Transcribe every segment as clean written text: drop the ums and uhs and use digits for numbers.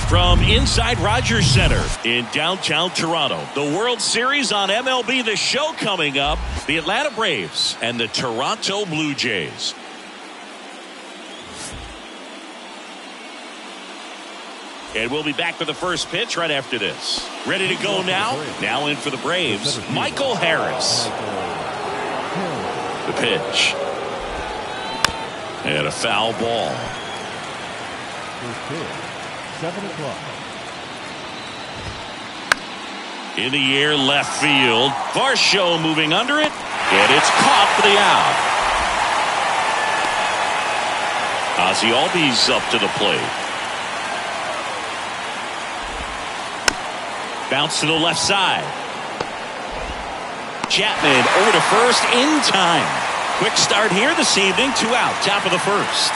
From inside Rogers Center in downtown Toronto, the World Series on MLB The Show coming up. The Atlanta Braves and the Toronto Blue Jays. And we'll be back for the first pitch right after this. Ready to go now? Now in for the Braves, Michael Harris. The pitch. And a foul ball. 7 o'clock. In the air, left field. Varsho moving under it, and it's caught for the out. Ozzie Albies up to the plate. Bounce to the left side. Chapman over to first in time. Quick start here this evening. 2 out, top of the first.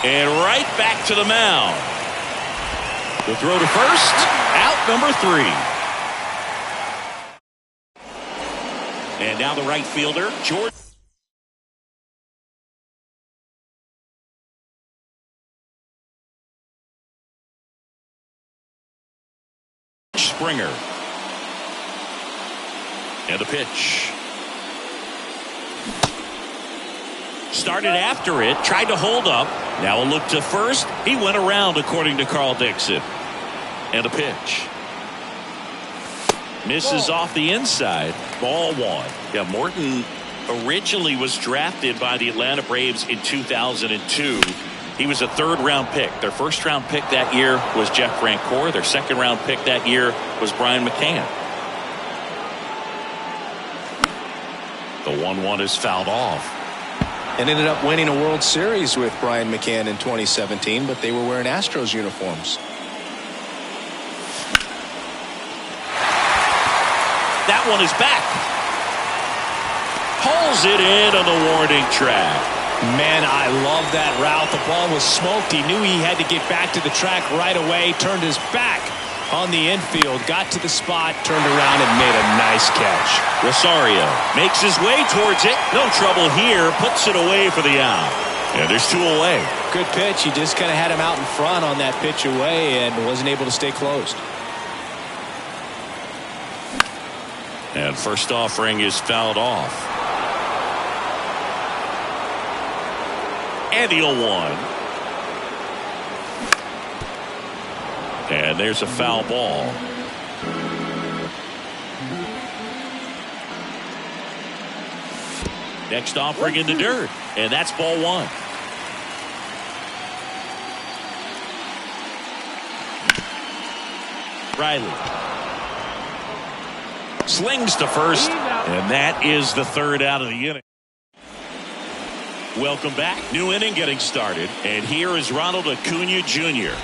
And right back to the mound. The throw to first, out number 3. And now the right fielder, George Springer. And the pitch. Started after it, tried to hold up. Now a look to first. He went around, according to Carl Dixon. And a pitch. Misses off the inside. Ball 1. Yeah, Morton originally was drafted by the Atlanta Braves in 2002. He was a 3rd-round pick. Their 1st-round pick that year was Jeff Francoeur. Their 2nd-round pick that year was Brian McCann. The 1-1 is fouled off. And ended up winning a World Series with Brian McCann in 2017, but they were wearing Astros uniforms. That one is back. Pulls it in on the warning track. Man, I love that route. The ball was smoked. He knew he had to get back to the track right away. Turned his back On the infield, got to the spot, turned around and made a nice catch. Rosario makes his way towards it. No trouble here. Puts it away for the out. And there's 2 away. Good pitch. He just kind of had him out in front on that pitch away and wasn't able to stay closed. And first offering is fouled off. And the 0-1. And there's a foul ball. Next offering in the dirt. And that's ball 1. Riley slings to first. And that is the 3rd out of the inning. Welcome back. New inning getting started. And here is Ronald Acuna Jr.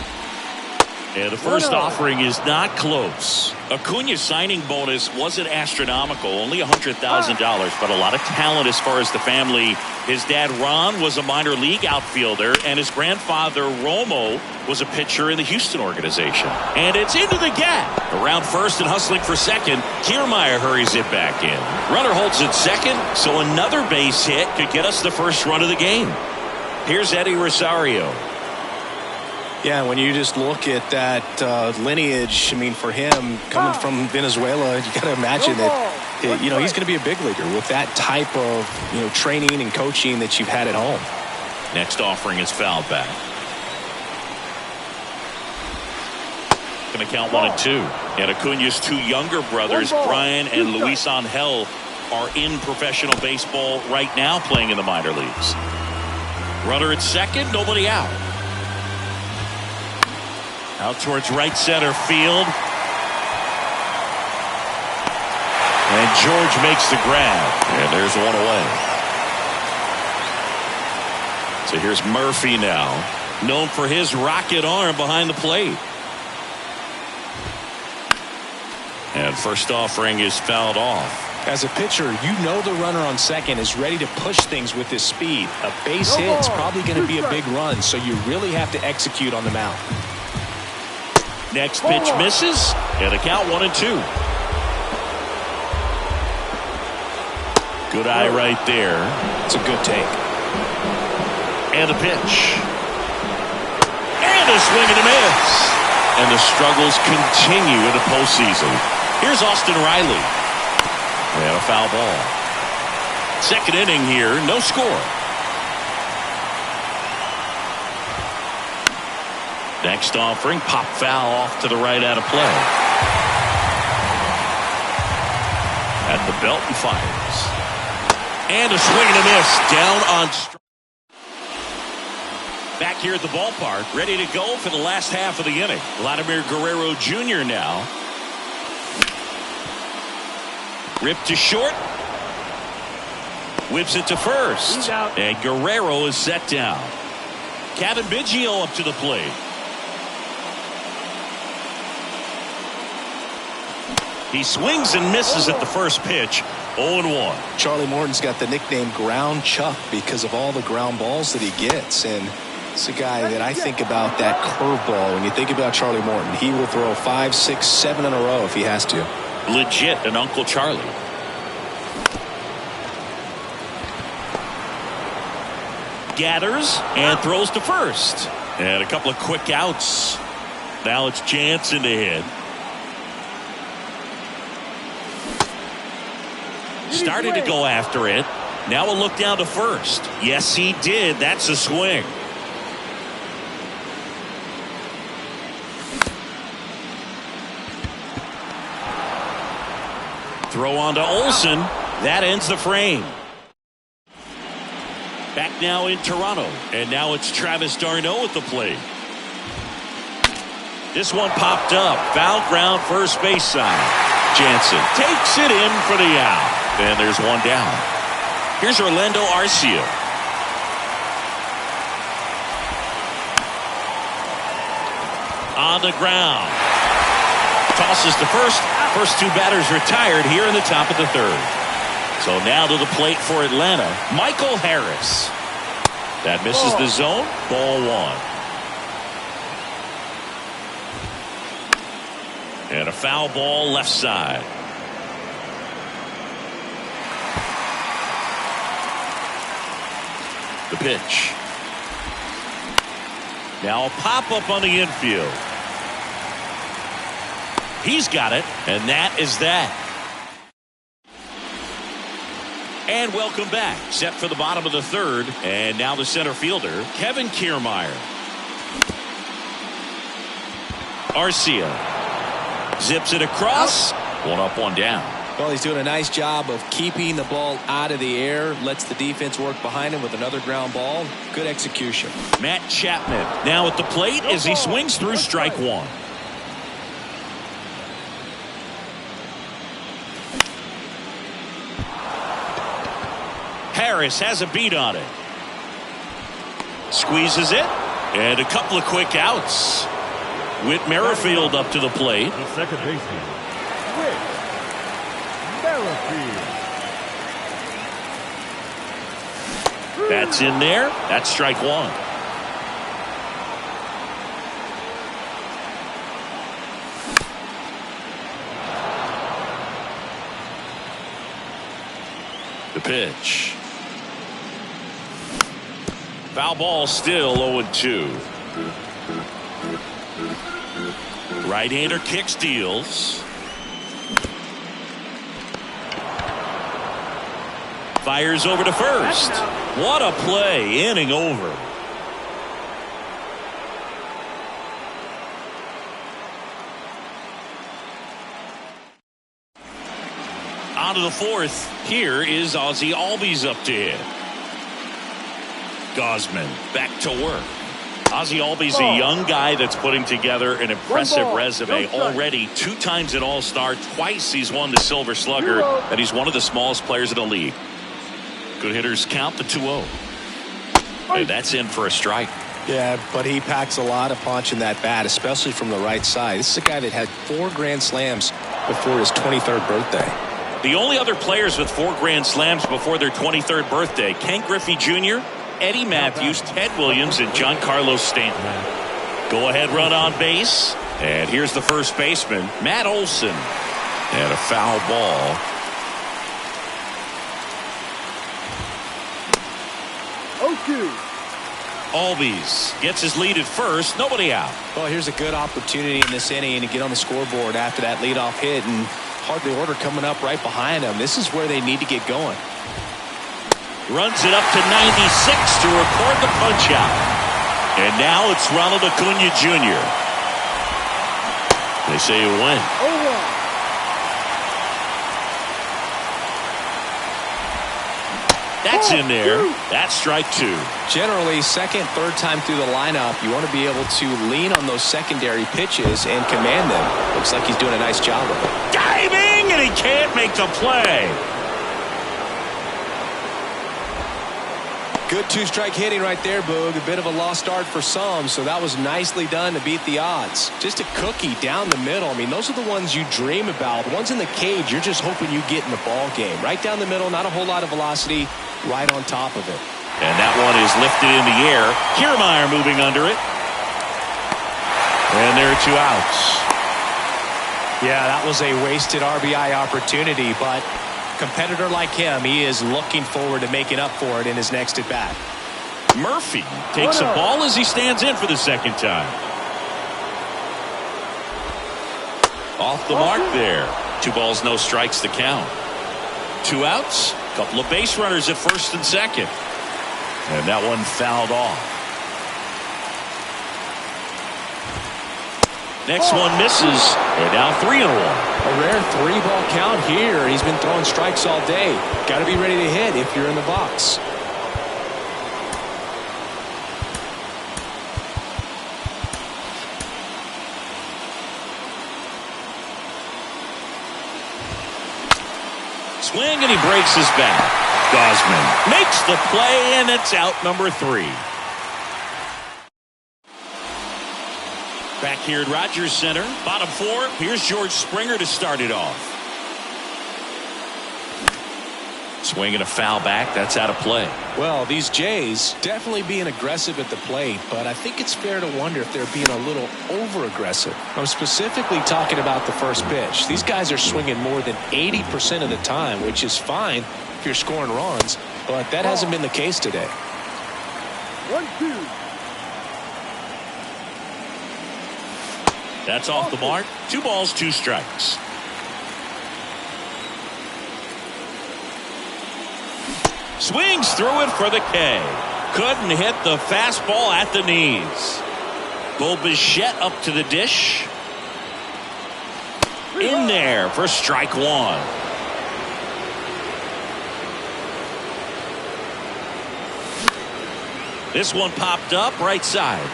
And the first offering is not close. Acuna's signing bonus wasn't astronomical, only $100,000, but a lot of talent as far as the family. His dad, Ron, was a minor league outfielder, and his grandfather, Romo, was a pitcher in the Houston organization. And it's into the gap. Around first and hustling for second, Kiermaier hurries it back in. Runner holds it second, so another base hit could get us the first run of the game. Here's Eddie Rosario. Yeah, when you just look at that lineage, I mean, for him coming from Venezuela, you got to imagine that he's going to be a big leaguer with that type of training and coaching that you've had at home. Next offering is fouled back. Going to count 1 and 2. And Acuna's 2 younger brothers, Brian and Luis Angel, are in professional baseball right now, playing in the minor leagues. Runner at second, nobody out. Out towards right center field. And George makes the grab. And there's 1 away. So here's Murphy now, known for his rocket arm behind the plate. And first offering is fouled off. As a pitcher, you know the runner on second is ready to push things with his speed. A base hit is probably going to be a big run, so you really have to execute on the mound. Next pitch misses, and a count 1 and 2. Good eye right there. It's a good take. And a pitch. And a swing and a miss. And the struggles continue in the postseason. Here's Austin Riley. And a foul ball. Second inning here, no score. Next offering, pop foul off to the right out of play. At the belt and fires. And a swing and a miss. Down on strike. Back here at the ballpark, ready to go for the last half of the inning. Vladimir Guerrero Jr. now. Ripped to short. Whips it to first. And Guerrero is set down. Kevin Biggio up to the plate. He swings and misses at the first pitch. 0-1. Charlie Morton's got the nickname Ground Chuck because of all the ground balls that he gets. And it's a guy that I think about that curveball. When you think about Charlie Morton, he will throw 5, 6, 7 in a row if he has to. Legit an Uncle Charlie. Gathers and throws to first. And a couple of quick outs. Now it's Jansen to hit. Started to go after it. Now a look down to first. Yes, he did. That's a swing. Throw on to Olsen. That ends the frame. Back now in Toronto. And now it's Travis d'Arnaud at the plate. This one popped up. Foul ground first base side. Jansen takes it in for the out. And there's one down. Here's Orlando Arcia. On the ground. Tosses to first. First 2 batters retired here in the top of the 3rd. So now to the plate for Atlanta, Michael Harris. That misses the zone. Ball 1. And a foul ball left side. The pitch. Now a pop-up on the infield. He's got it, and that is that. And welcome back. Set for the bottom of the third, and now the center fielder, Kevin Kiermaier. Arcia zips it across. One up, one down. Well, he's doing a nice job of keeping the ball out of the air. Lets the defense work behind him with another ground ball. Good execution. Matt Chapman now at the plate as he swings through strike one. Harris has a beat on it. Squeezes it. And a couple of quick outs. Whit Merrifield up to the plate. The second baseman, Whit Merrifield. That's in there. That's strike one. The pitch. Foul ball, still 0-2. Right-hander kick steals. Fires over to first. What a play. Inning over. On to the fourth. Here is Ozzie Albies up to hit. Gosman back to work. Ozzie Albies, a young guy that's putting together an impressive resume. Already 2 times an All-Star, twice he's won the Silver Slugger, and he's one of the smallest players in the league. Good hitters count the 2-0. And that's in for a strike. Yeah, but he packs a lot of punch in that bat, especially from the right side. This is a guy that had 4 grand slams before his 23rd birthday. The only other players with 4 grand slams before their 23rd birthday, Ken Griffey Jr., Eddie Matthews, Ted Williams, and Giancarlo Stanton. Go ahead run on base. And here's the first baseman, Matt Olson. And a foul ball. Albies gets his lead at first. Nobody out. Well, here's a good opportunity in this inning to get on the scoreboard after that leadoff hit, and hardly order coming up right behind him. This is where they need to get going. Runs it up to 96 to record the punch out. And now it's Ronald Acuna Jr. They say a win. That's in there. That's strike 2. Generally, second, third time through the lineup, you want to be able to lean on those secondary pitches and command them. Looks like he's doing a nice job of it. Diving, and he can't make the play. Good 2-strike hitting right there, Boog. A bit of a lost start for some, so that was nicely done to beat the odds. Just a cookie down the middle. I mean, those are the ones you dream about. The ones in the cage, you're just hoping you get in the ball game. Right down the middle, not a whole lot of velocity, right on top of it. And that one is lifted in the air. Kiermaier moving under it. And there are 2 outs. Yeah, that was a wasted RBI opportunity, but competitor like him, he is looking forward to making up for it in his next at bat. Murphy takes a ball as he stands in for the second time. Off the mark there. 2 balls, no strikes to count. 2 outs. Couple of base runners at first and second. And that one fouled off. Next one misses. And now 3-1. A rare 3-ball count here. He's been throwing strikes all day. Got to be ready to hit if you're in the box. Swing, and he breaks his bat. Gosman makes the play, and it's out number 3. Back here at Rogers Center, bottom 4. Here's George Springer to start it off. Swing and a foul back. That's out of play. Well, these Jays definitely being aggressive at the plate, but I think it's fair to wonder if they're being a little over-aggressive. I'm specifically talking about the first pitch. These guys are swinging more than 80% of the time, which is fine if you're scoring runs, but that hasn't been the case today. 1-2. That's off the mark. 2 balls, 2 strikes. Swings through it for the K. Couldn't hit the fastball at the knees. Bo Bichette up to the dish. In there for strike 1. This one popped up right side.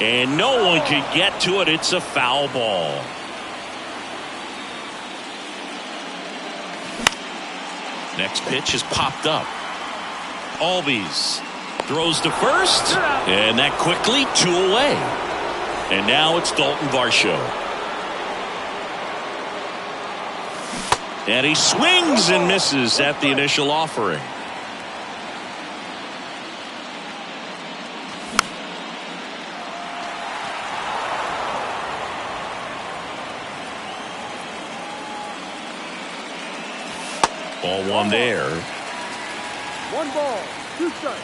And no one could get to it. It's a foul ball. Next pitch is popped up. Albies throws to first. And that quickly 2 away. And now it's Dalton Varsho. And he swings and misses at the initial offering. Ball 1 there. 1 ball, 2 strikes.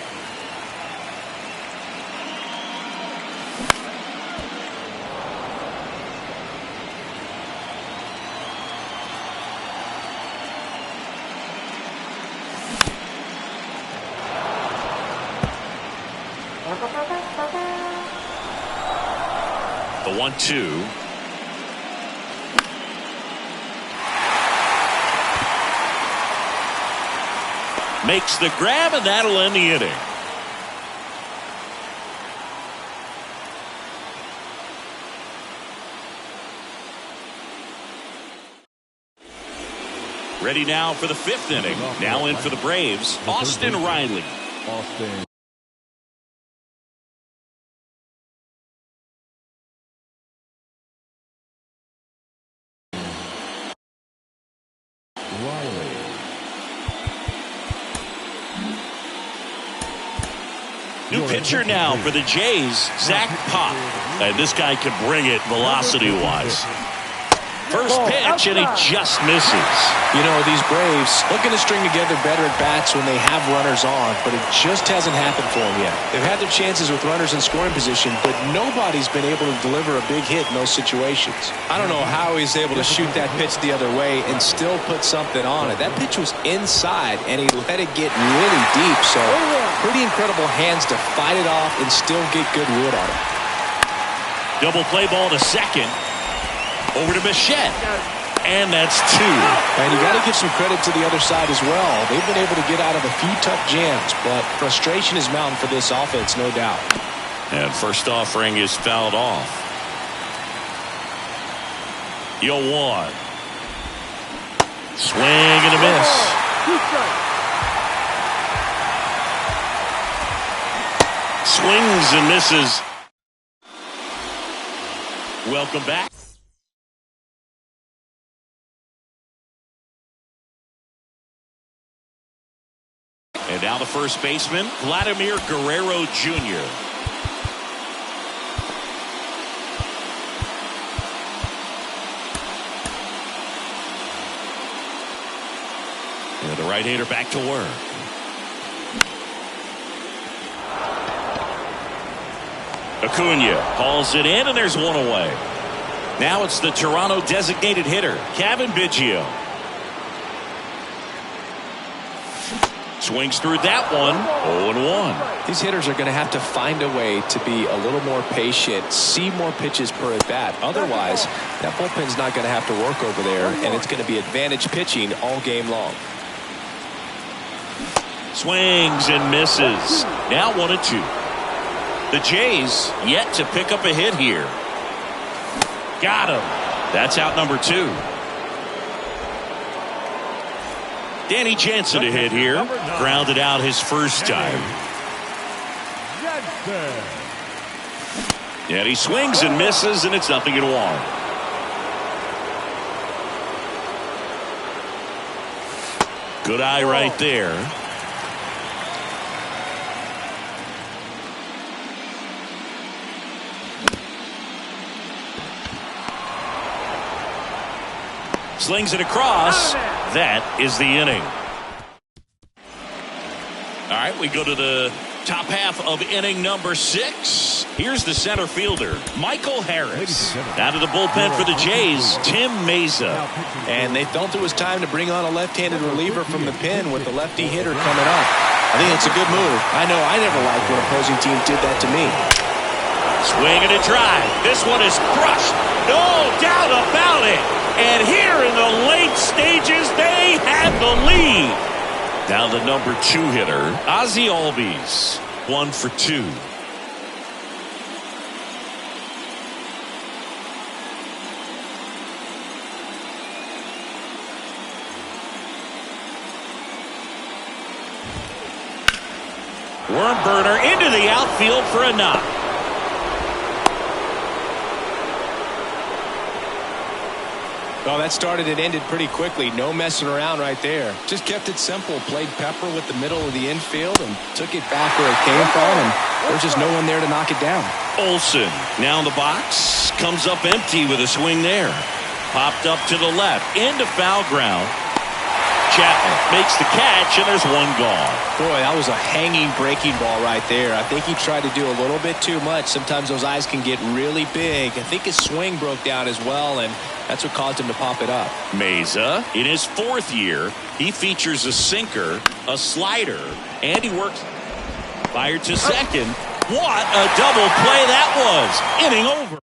The 1-2. Makes the grab, and that'll end the inning. Ready now for the 5th inning. Now in for the Braves, Austin Riley. Austin Riley. New pitcher now for the Jays, Zach Pop. And this guy can bring it velocity-wise. First pitch, and he just misses. You know, these Braves looking to string together better at bats when they have runners on, but it just hasn't happened for them yet. They've had their chances with runners in scoring position, but nobody's been able to deliver a big hit in those situations. I don't know how he's able to shoot that pitch the other way and still put something on it. That pitch was inside, and he let it get really deep, so pretty incredible hands to fight it off and still get good wood on it. Double play ball to second. Over to Bichette. And that's 2. And you got to give some credit to the other side as well. They've been able to get out of a few tough jams, but frustration is mounting for this offense, no doubt. And first offering is fouled off. 0-1. Swing and a miss. 2 strikes. Swings and misses. Welcome back. And now the first baseman, Vladimir Guerrero Jr. And the right-hander back to work. Acuna hauls it in, and there's 1 away. Now it's the Toronto designated hitter, Kevin Biggio. Swings through that one. 0-1. These hitters are going to have to find a way to be a little more patient, see more pitches per at bat. Otherwise, that bullpen's not going to have to work over there, and it's going to be advantage pitching all game long. Swings and misses. Now 1-2. The Jays yet to pick up a hit here. Got him. That's out number 2. Danny Jansen to hit here. Grounded out his first time. And he swings and misses, and it's 0-1. Good eye right there. Slings it across. That is the inning. All right, we go to the top half of inning number 6. Here's the center fielder, Michael Harris. Out of the bullpen for the Jays, Tim Meza. And they felt it was time to bring on a left-handed reliever from the pen with the lefty hitter coming up. I think it's a good move. I know I never liked when opposing teams did that to me. Swing and a drive. This one is crushed. No doubt about it. And here in the late stages, they had the lead. Now the number 2 hitter, Ozzie Albies, 1 for 2. Worm burner into the outfield for a knock. Well, that started and ended pretty quickly. No messing around right there. Just kept it simple. Played pepper with the middle of the infield and took it back where it came from. And there's just no one there to knock it down. Olsen now in the box. Comes up empty with a swing there. Popped up to the left. Into foul ground. Chapman makes the catch, and there's one gone. Boy, that was a hanging breaking ball right there. I think he tried to do a little bit too much. Sometimes those eyes can get really big. I think his swing broke down as well, and that's what caused him to pop it up. Meza, in his 4th year, he features a sinker, a slider, and he works. Fired to second. What a double play that was. Inning over.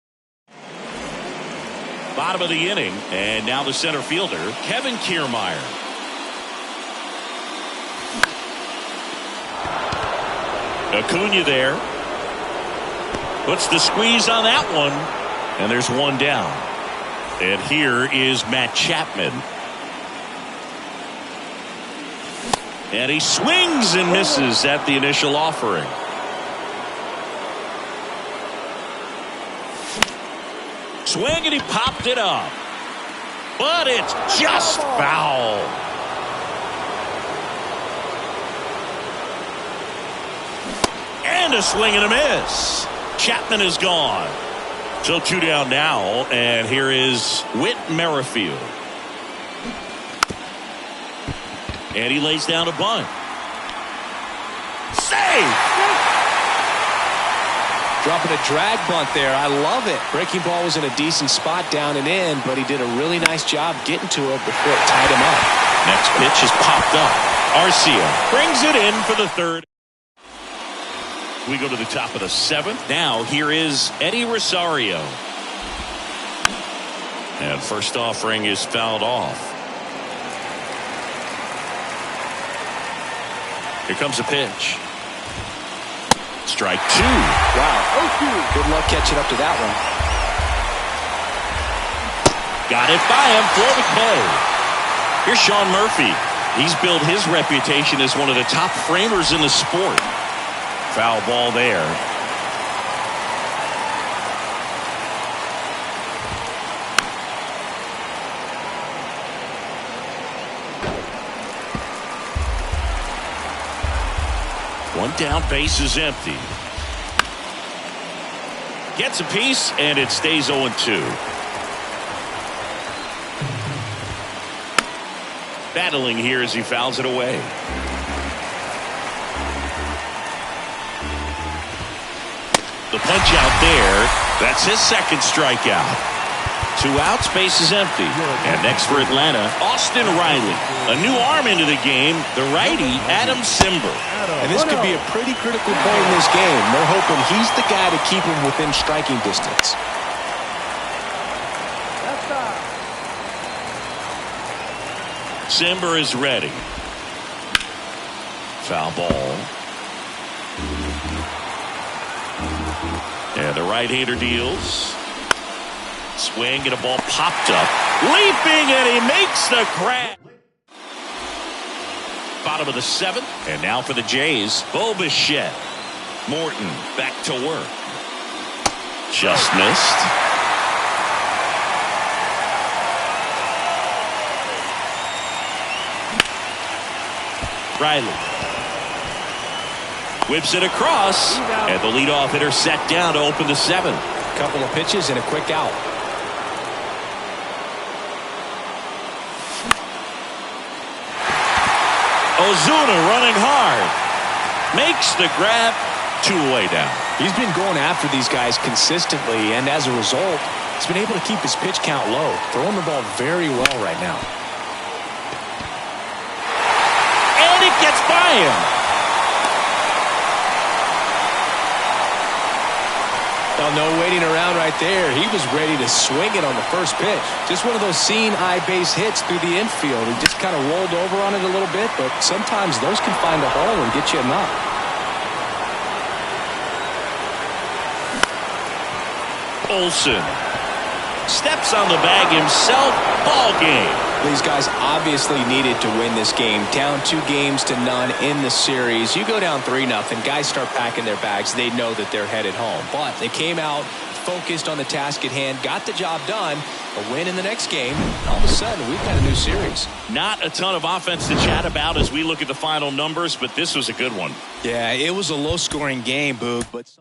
Bottom of the inning, and now the center fielder, Kevin Kiermaier. Acuna there. Puts the squeeze on that one. And there's one down. And here is Matt Chapman. And he swings and misses at the initial offering. Swing and he popped it up. But it's just foul. And a swing and a miss. Chapman is gone. So 2 down now, and here is Whit Merrifield. And he lays down a bunt. Save! Dropping a drag bunt there. I love it. Breaking ball was in a decent spot down and in, but he did a really nice job getting to it before it tied him up. Next pitch is popped up. Arcia brings it in for the 3rd. We go to the top of the 7th. Now here is Eddie Rosario. And first offering is fouled off. Here comes a pitch. Strike 2. Wow. Good luck catching up to that one. Got it by him for the play. Here's Sean Murphy. He's built his reputation as one of the top framers in the sport. Foul ball there. One down, base is empty. Gets a piece, and it stays 0-2. Battling here as he fouls it away. The punch out there. That's his 2nd strikeout. 2 outs, base is empty. And next for Atlanta, Austin Riley. A new arm into the game, the righty, Adam Simber. And this could be a pretty critical point in this game. They're hoping he's the guy to keep him within striking distance. Simber is ready. Foul ball. And the right-hander deals. Swing and a ball popped up. Leaping and he makes the grab. Bottom of the 7th. And now for the Jays, Bo Bichette. Morton back to work. Just missed. Riley whips it across, and the leadoff hitter set down to open the 7th. Couple of pitches and a quick out. Ozuna running hard. Makes the grab. 2-away down. He's been going after these guys consistently, and as a result, he's been able to keep his pitch count low. Throwing the ball very well right now. And it gets by him. Well, no waiting around right there. He was ready to swing it on the first pitch. Just one of those seeing eye base hits through the infield. He just kind of rolled over on it a little bit, but sometimes those can find a hole and get you a knock. Olsen steps on the bag himself. Ball game. These guys obviously needed to win this game. Down 2-0 in the series. You go down 3-0. Guys start packing their bags. They know that they're headed home. But they came out focused on the task at hand, got the job done, a win in the next game. All of a sudden, we've got a new series. Not a ton of offense to chat about as we look at the final numbers, but this was a good one. Yeah, it was a low-scoring game, Boog, but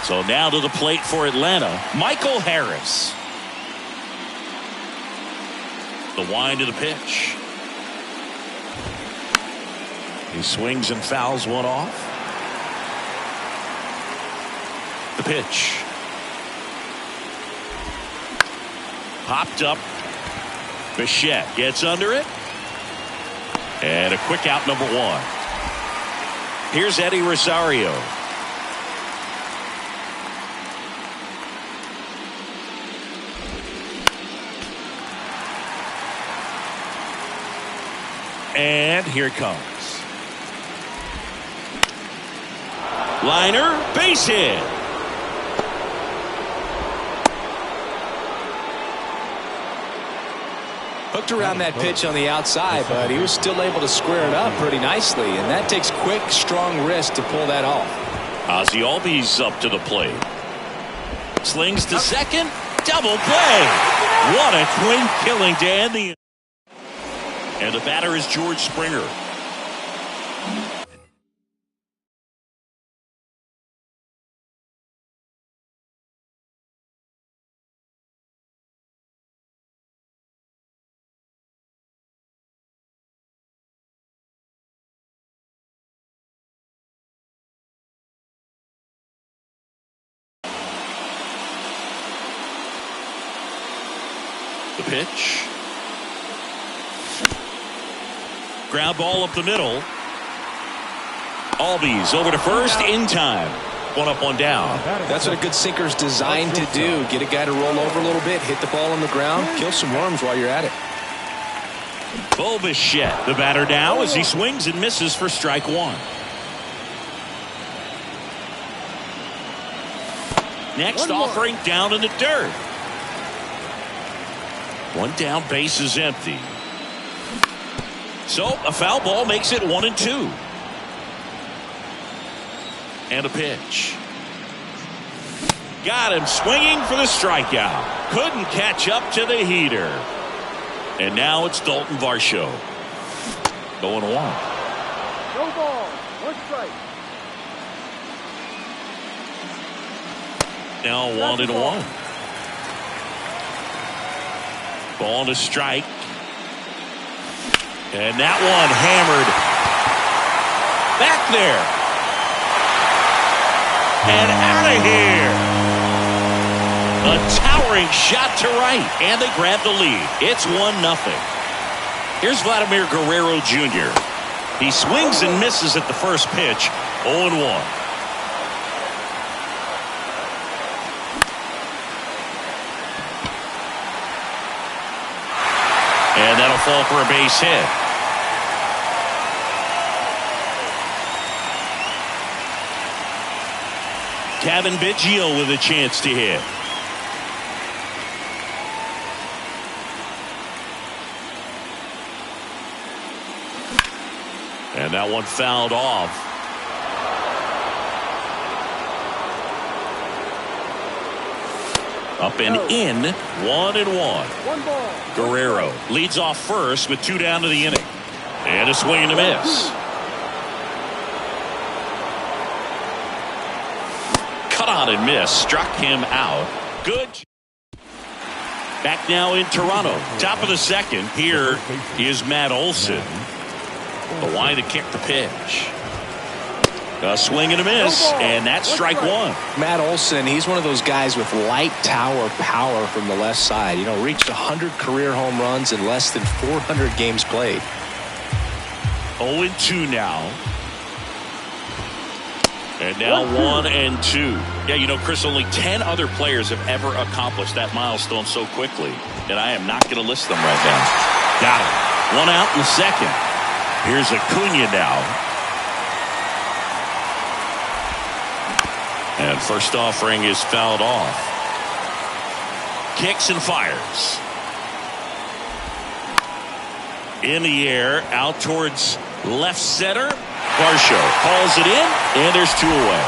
So now to the plate for Atlanta, Michael Harris. The wind of the pitch. He swings and fouls one off. The pitch. Popped up. Bichette gets under it. And a quick out, number 1. Here's Eddie Rosario. And here it comes. Liner, base hit. Hooked around that pitch on the outside, but he was still able to square it up pretty nicely, and that takes quick, strong wrist to pull that off. Ozzie Albies up to the plate. Slings to second. Double play. What a twin killing to end the. And the batter is George Springer. The pitch. Ground ball up the middle. Albies over to first in time. One up, one down. That's what a good sinker's designed to do. Get a guy to roll over a little bit, hit the ball on the ground, kill some worms while you're at it. Bo Bichette, the batter now as he swings and misses for strike one. Next offering down in the dirt. One down, base is empty. So a foul ball makes it 1-2. And a pitch. Got him swinging for the strikeout. Couldn't catch up to the heater. And now it's Dalton Varsho. 0-1. No ball. One strike. Now 1-1. Ball to strike. And that one hammered back there. And out of here. A towering shot to right. And they grab the lead. It's 1-0. Here's Vladimir Guerrero Jr. He swings and misses at the first pitch. 0-1. And that'll fall for a base hit. Kevin Biggio with a chance to hit. And that one fouled off. Up and in, 1-1. One ball. Guerrero leads off first with 2 down to the inning. And a swing and a miss. Cut on and miss. Struck him out. Good. Back now in Toronto. Top of the second. Here is Matt Olson. The line to kick the pitch. A swing and a miss, and that's strike one. Matt Olson, he's one of those guys with light tower power from the left side. You know, reached 100 career home runs in less than 400 games played. 0-2 now. And now 1-2. Yeah, you know, Chris, only 10 other players have ever accomplished that milestone so quickly. And I am not going to list them right now. Got it. One out in the second. Here's Acuna now. And first offering is fouled off. Kicks and fires. In the air, out towards left center. Varsho calls it in, and there's 2 away.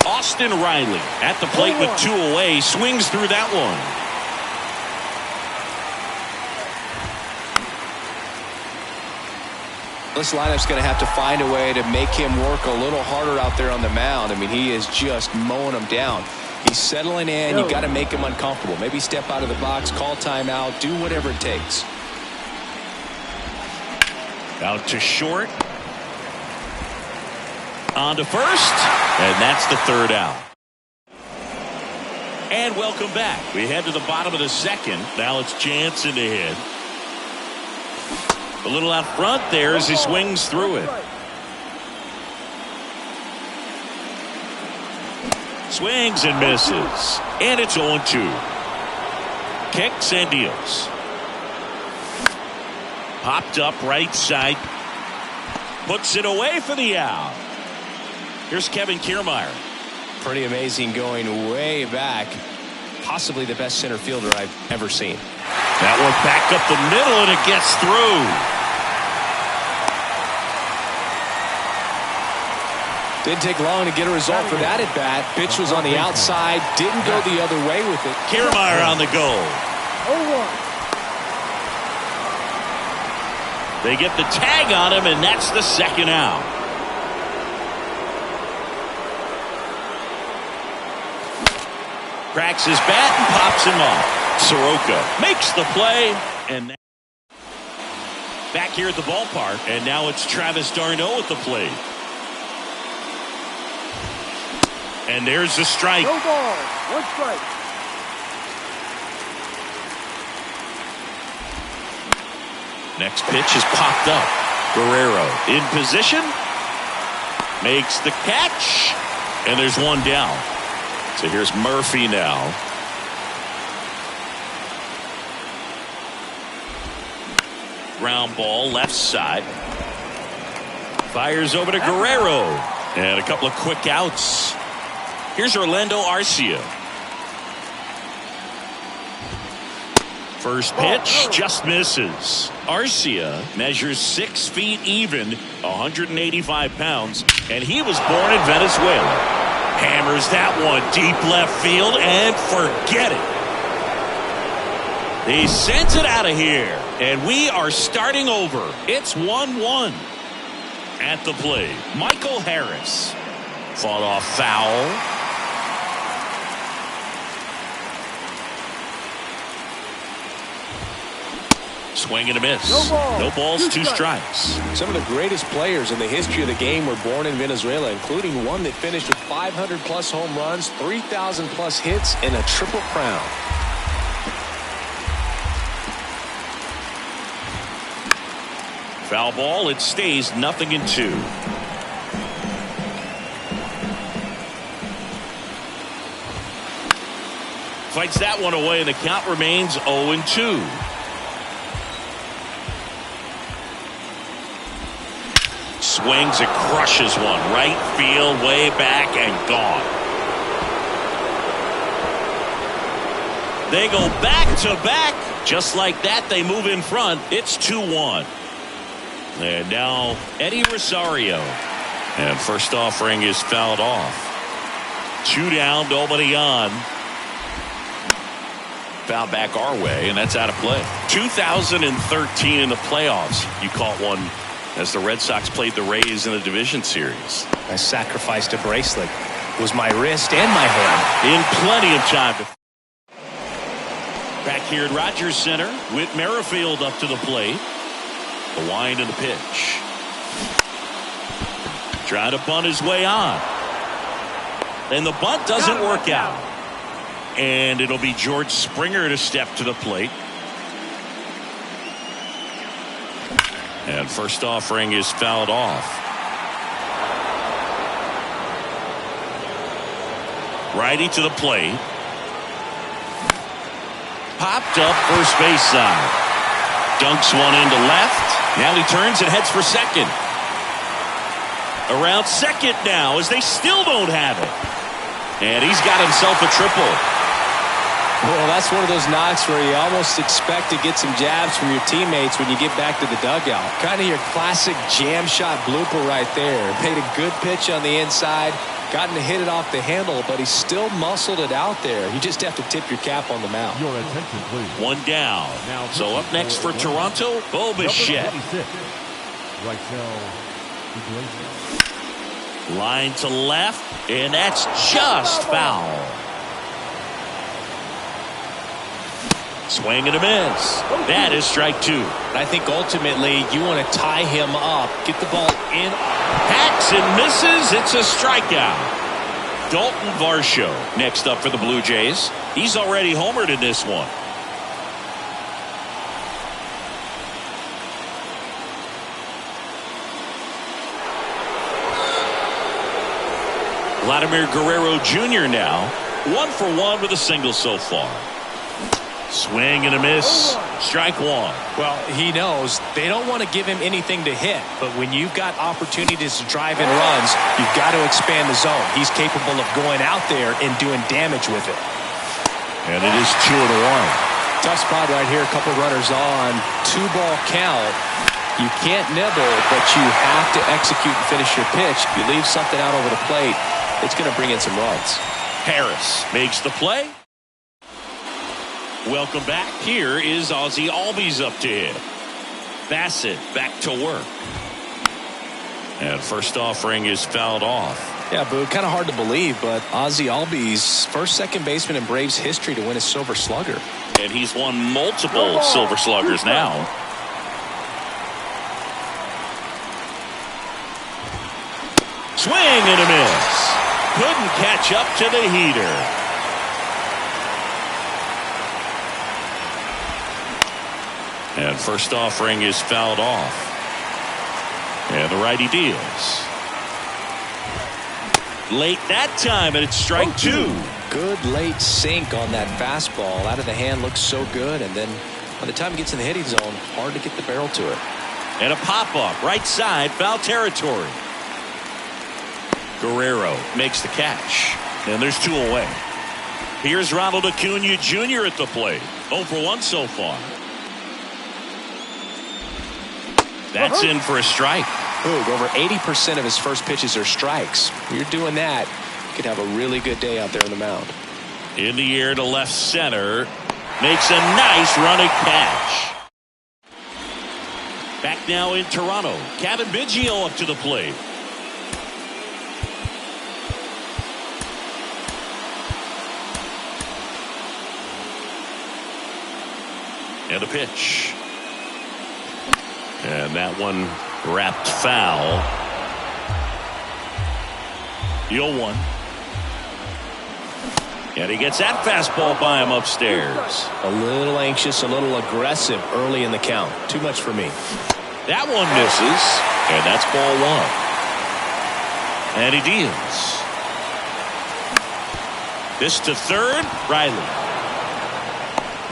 Austin Riley at the plate with 2 away, swings through that one. This lineup's going to have to find a way to make him work a little harder out there on the mound. I mean, he is just mowing them down. He's settling in. You got to make him uncomfortable. Maybe step out of the box, call timeout, do whatever it takes. Out to short. On to first. And that's the 3rd out. And welcome back. We head to the bottom of the second. Now it's Jansen to hit. A little out front there as he swings through it. Swings and misses. And it's 0-2. Kicks and deals. Popped up right side. Puts it away for the out. Here's Kevin Kiermaier. Pretty amazing, going way back. Possibly the best center fielder I've ever seen. That one back up the middle, and it gets through. Didn't take long to get a result for that at bat. Pitch was on the outside, didn't go the other way with it. Kiermaier on the goal. 0-1. They get the tag on him, and that's the 2nd out. Cracks his bat and pops him off. Soroka makes the play, and back here at the ballpark, and now it's Travis d'Arnaud at the plate. And there's the strike. No ball. One strike. Next pitch is popped up. Guerrero in position. Makes the catch. And there's one down. So here's Murphy now. Ground ball left side. Fires over to Guerrero. And a couple of quick outs. Here's Orlando Arcia. First pitch just misses. Arcia measures 6 feet even, 185 pounds, and he was born in Venezuela. Hammers that one deep left field and forget it. He sends it out of here, and we are starting over. It's 1-1. At the plate, Michael Harris. Fought off foul. Swing and a miss. No balls, 2 strikes. Some of the greatest players in the history of the game were born in Venezuela, including one that finished with 500-plus home runs, 3,000-plus hits, and a triple crown. Foul ball. It stays 0-2. Fights that one away, and the count remains 0-2. Swings and crushes one. Right field, way back, and gone. They go back to back. Just like that, they move in front. It's 2-1. And now Eddie Rosario. And first offering is fouled off. 2 down, nobody on. Foul back our way, and that's out of play. 2013 in the playoffs. You caught one as the Red Sox played the Rays in the division series. I sacrificed a bracelet. It was my wrist and my hand. In plenty of time. Back here at Rogers Center, Whit Merrifield up to the plate. The wind of the pitch. Trying to bunt his way on. And the bunt doesn't work out. And it'll be George Springer to step to the plate. And first offering is fouled off. Righty to the plate. Popped up first base side. Dunks one into left. Now he turns and heads for second. Around second now as they still don't have it. And he's got himself a triple. Well, that's one of those knocks where you almost expect to get some jabs from your teammates when you get back to the dugout. Kind of your classic jam shot blooper right there. Made a good pitch on the inside. Gotten to hit it off the handle, but he still muscled it out there. You just have to tip your cap on the mound. Your attention, please. One down. So up next for Toronto, Bo Bichette. Right now, Line to left, and that's just foul. Swing and a miss. That is strike 2. I think ultimately you want to tie him up, get the ball in. Hacks and misses. It's a strikeout. Dalton Varsho next up for the Blue Jays. He's already homered in this one. Vladimir Guerrero Jr. now 1 for 1 with a single so far. Swing and a miss. Strike 1. Well, he knows they don't want to give him anything to hit, but when you've got opportunities to drive in runs, you've got to expand the zone. He's capable of going out there and doing damage with it. And it is 2-1. Tough spot right here. A couple runners on. 2-ball count. You can't nibble, but you have to execute and finish your pitch. If you leave something out over the plate, it's going to bring in some runs. Harris makes the play. Welcome back. Here is Ozzie Albies up to hit. Bassett back to work. And first offering is fouled off. Yeah, Boo, kind of hard to believe, but Ozzie Albies, first second baseman in Braves history to win a Silver Slugger. And he's won multiple Silver Sluggers now. Swing and a miss. Couldn't catch up to the heater. And first offering is fouled off. And the righty deals. Late that time, and it's strike two. Good late sink on that fastball. Out of the hand looks so good, and then by the time it gets in the hitting zone, hard to get the barrel to it. And a pop-up, right side, foul territory. Guerrero makes the catch, and there's two away. Here's Ronald Acuna Jr. at the plate. 0 for 1 so far. That's in for a strike. Boog, over 80% of his first pitches are strikes. When you're doing that, you could have a really good day out there on the mound. In the air to left center. Makes a nice running catch. Back now in Toronto. Kevin Biggio up to the plate. And a pitch. And that one wrapped foul. The 0-1. And he gets that fastball by him upstairs. A little anxious, a little aggressive early in the count. Too much for me. That one misses. And that's ball one. And he deals. This to third. Riley.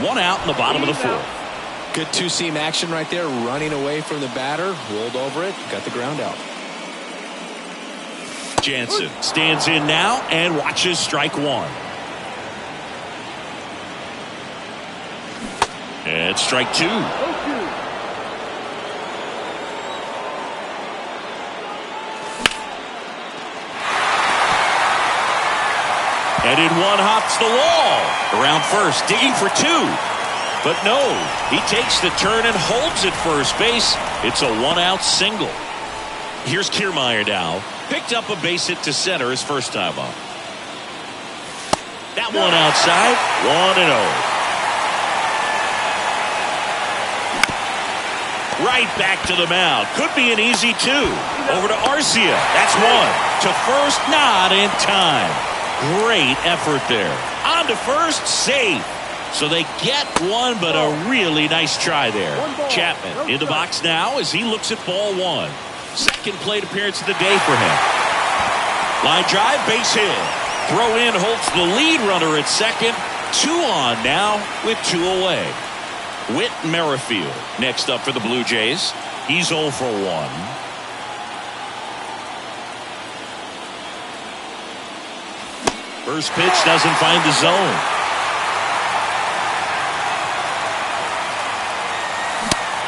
One out in the bottom of the fourth. Good two-seam action right there. Running away from the batter. Rolled over it. Got the ground out. Jansen stands in now and watches strike one. And strike two. And in one hops the wall. Around first, digging for two. But no, he takes the turn and holds at first base. It's a one-out single. Here's Kiermaier now. Picked up a base hit to center his first time up. That one outside, 1-0. Right back to the mound. Could be an easy two. Over to Arcia. That's one. To first, not in time. Great effort there. On to first, safe. So they get one, but a really nice try there. Chapman in the box now as he looks at ball one. Second plate appearance of the day for him. Line drive, base hit. Throw in holds the lead runner at second. Two on now with two away. Whit Merrifield next up for the Blue Jays. He's 0 for 1. First pitch doesn't find the zone.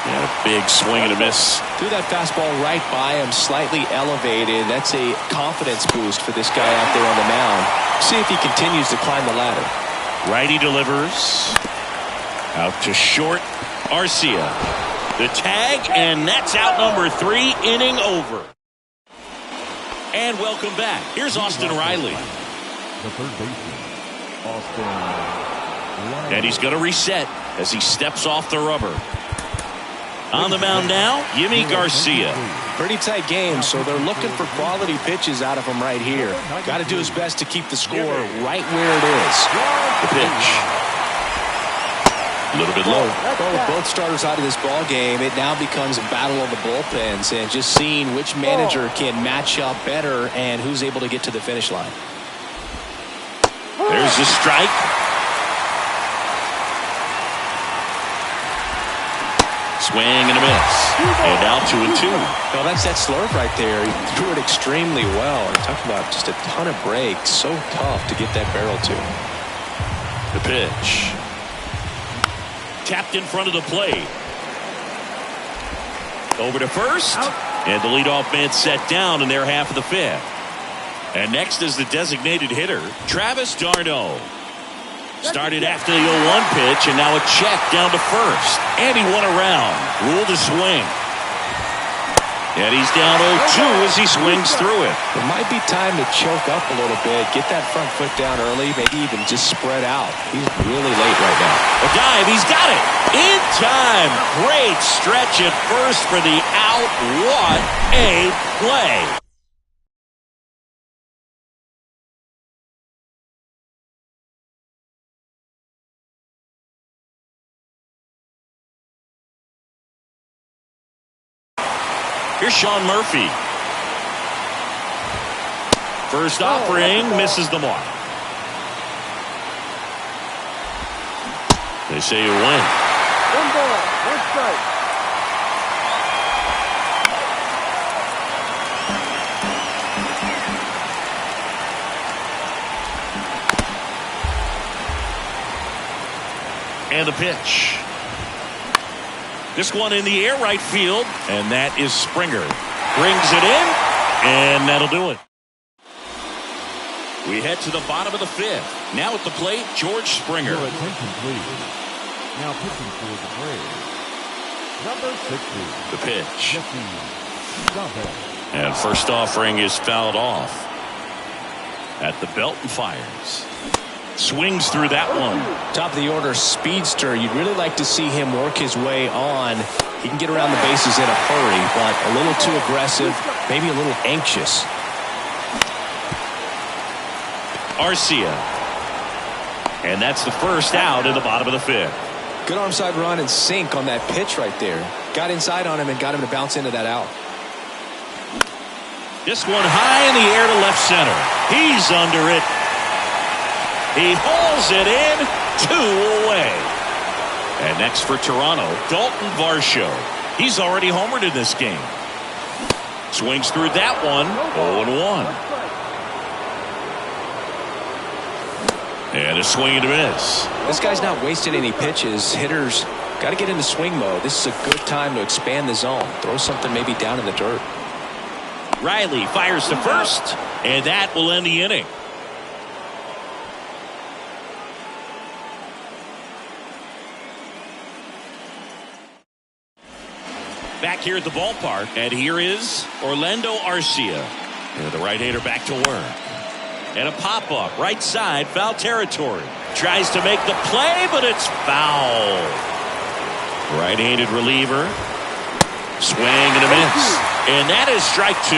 And a big swing and a miss. Threw that fastball right by him, slightly elevated. That's a confidence boost for this guy out there on the mound. See if he continues to climb the ladder. Righty delivers. Out to short. Arcia. The tag, and that's out number 3, inning over. And welcome back. Here's Austin Riley. The third baseman, Austin Riley. And he's going to reset as he steps off the rubber. On the mound now, Yimi Garcia. Pretty tight game, so they're looking for quality pitches out of him right here. Got to do his best to keep the score right where it is. The pitch. A little bit low. Well, with both starters out of this ball game, it now becomes a battle of the bullpens and just seeing which manager can match up better and who's able to get to the finish line. There's the strike. Swing and a miss. And now 2-2. No, that's that slurve right there. He threw it extremely well. And talking about just a ton of breaks. So tough to get that barrel to. The pitch. Tapped in front of the plate. Over to first. And the leadoff man set down in their half of the fifth. And next is the designated hitter, Travis d'Arnaud. Started after the 0-1 pitch, and now a check down to first. And he won around. Ruled a swing. And he's down 0-2 as he swings through it. It might be time to choke up a little bit, get that front foot down early, maybe even just spread out. He's really late right now. A dive, he's got it. In time. Great stretch at first for the out. What a play. Here's Sean Murphy. First offering misses the mark. They say you win. 1 ball, 1 strike. And the pitch. This one in the air right field, and that is Springer. Brings it in, and that'll do it. We head to the bottom of the 5th. Now at the plate, George Springer. Your attention, please. Now pitching for the Braves, number 60. The pitch. Jesse. And first offering is fouled off. At the belt and fires. Swings through that one. Top of the order speedster. You'd really like to see him work his way on. He can get around the bases in a hurry, but a little too aggressive, maybe a little anxious. Arcia. And that's the first out in the bottom of the 5th. Good arm side run and sink on that pitch right there. Got inside on him and got him to bounce into that out. This one high in the air to left center. He's under it. He hauls it in, 2 away. And next for Toronto, Dalton Varsho. He's already homered in this game. Swings through that one, 0-1. And a swing and a miss. This guy's not wasting any pitches. Hitters got to get into swing mode. This is a good time to expand the zone. Throw something maybe down in the dirt. Riley fires to first, and that will end the inning. Back here at the ballpark, and here is Orlando Arcia. And the right-hander back to work. And a pop-up, right side, foul territory. Tries to make the play, but it's foul. Right-handed reliever. Swing and a miss. And that is strike 2.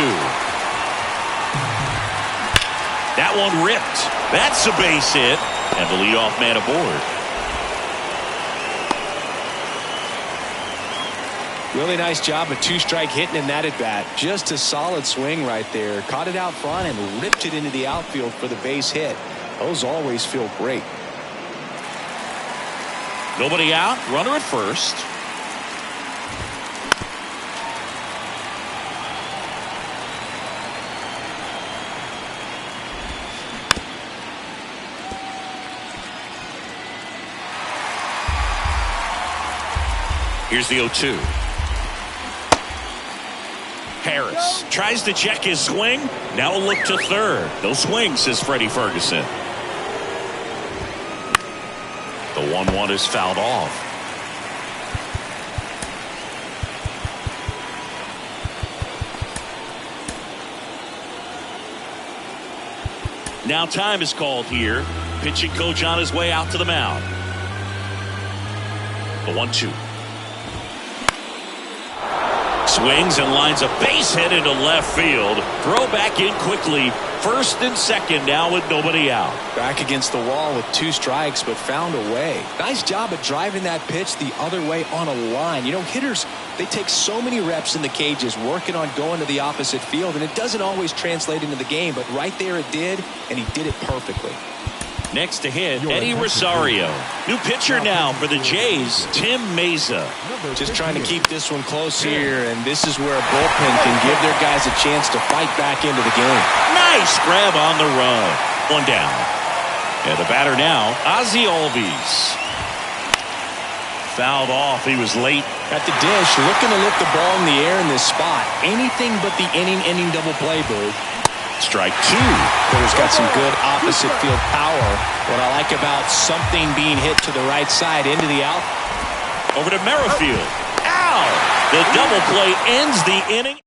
That one ripped. That's a base hit. And the leadoff man aboard. Really nice job of 2-strike hitting in that at bat. Just a solid swing right there. Caught it out front and ripped it into the outfield for the base hit. Those always feel great. Nobody out. Runner at first. Here's the 0-2. Harris tries to check his swing. Now a look to third. No swing, says Freddie Ferguson. The 1-1 is fouled off. Now time is called here. Pitching coach on his way out to the mound. The 1-2. Swings and lines a base hit into left field. Throw back in quickly. First and second now with nobody out. Back against the wall with 2 strikes, but found a way. Nice job of driving that pitch the other way on a line. You know, hitters, they take so many reps in the cages working on going to the opposite field, and it doesn't always translate into the game, but right there it did, and he did it perfectly. Next to hit, Eddie Rosario. New pitcher now for the Jays, Tim Meza. Just trying to keep this one close here, and this is where a bullpen can give their guys a chance to fight back into the game. Nice grab on the run. 1 down. And the batter now, Ozzie Albies. Fouled off. He was late. At the dish, looking to lift the ball in the air in this spot. Anything but the inning double play, Boo. Strike 2. Hitter's got some good opposite field power. What I like about something being hit to the right side into the out. Over to Merrifield. Ow! The double play ends the inning.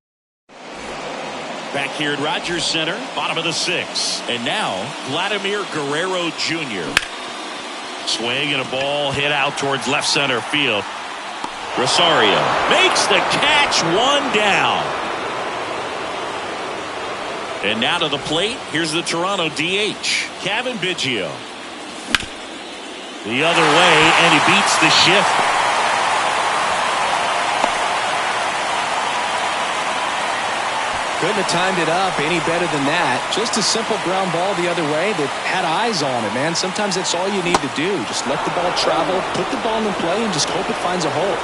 Back here at Rogers Center, bottom of the 6th. And now, Vladimir Guerrero Jr. Swing and a ball hit out towards left center field. Rosario makes the catch. 1 down. And now to the plate, here's the Toronto DH, Kevin Biggio. The other way, and he beats the shift. Couldn't have timed it up any better than that. Just a simple ground ball the other way that had eyes on it, man. Sometimes that's all you need to do. Just let the ball travel, put the ball in play, and just hope it finds a hole.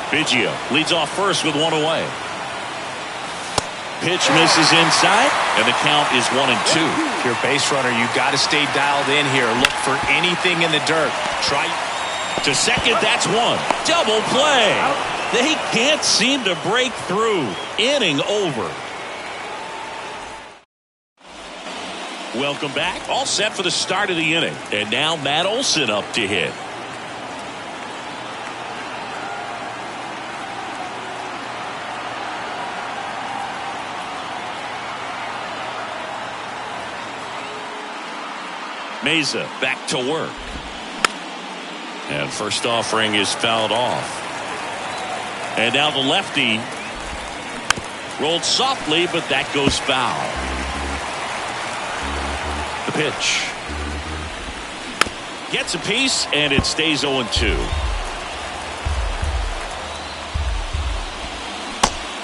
Biggio leads off first with one away. Pitch misses inside, and the count is 1-2. If you're a base runner, you got to stay dialed in here. Look for anything in the dirt. Try to second, that's one. Double play. They can't seem to break through. Inning over. Welcome back. All set for the start of the inning. And now Matt Olson up to hit. Meza back to work. And first offering is fouled off. And now the lefty rolled softly, but that goes foul. The pitch. Gets a piece, and it stays 0-2.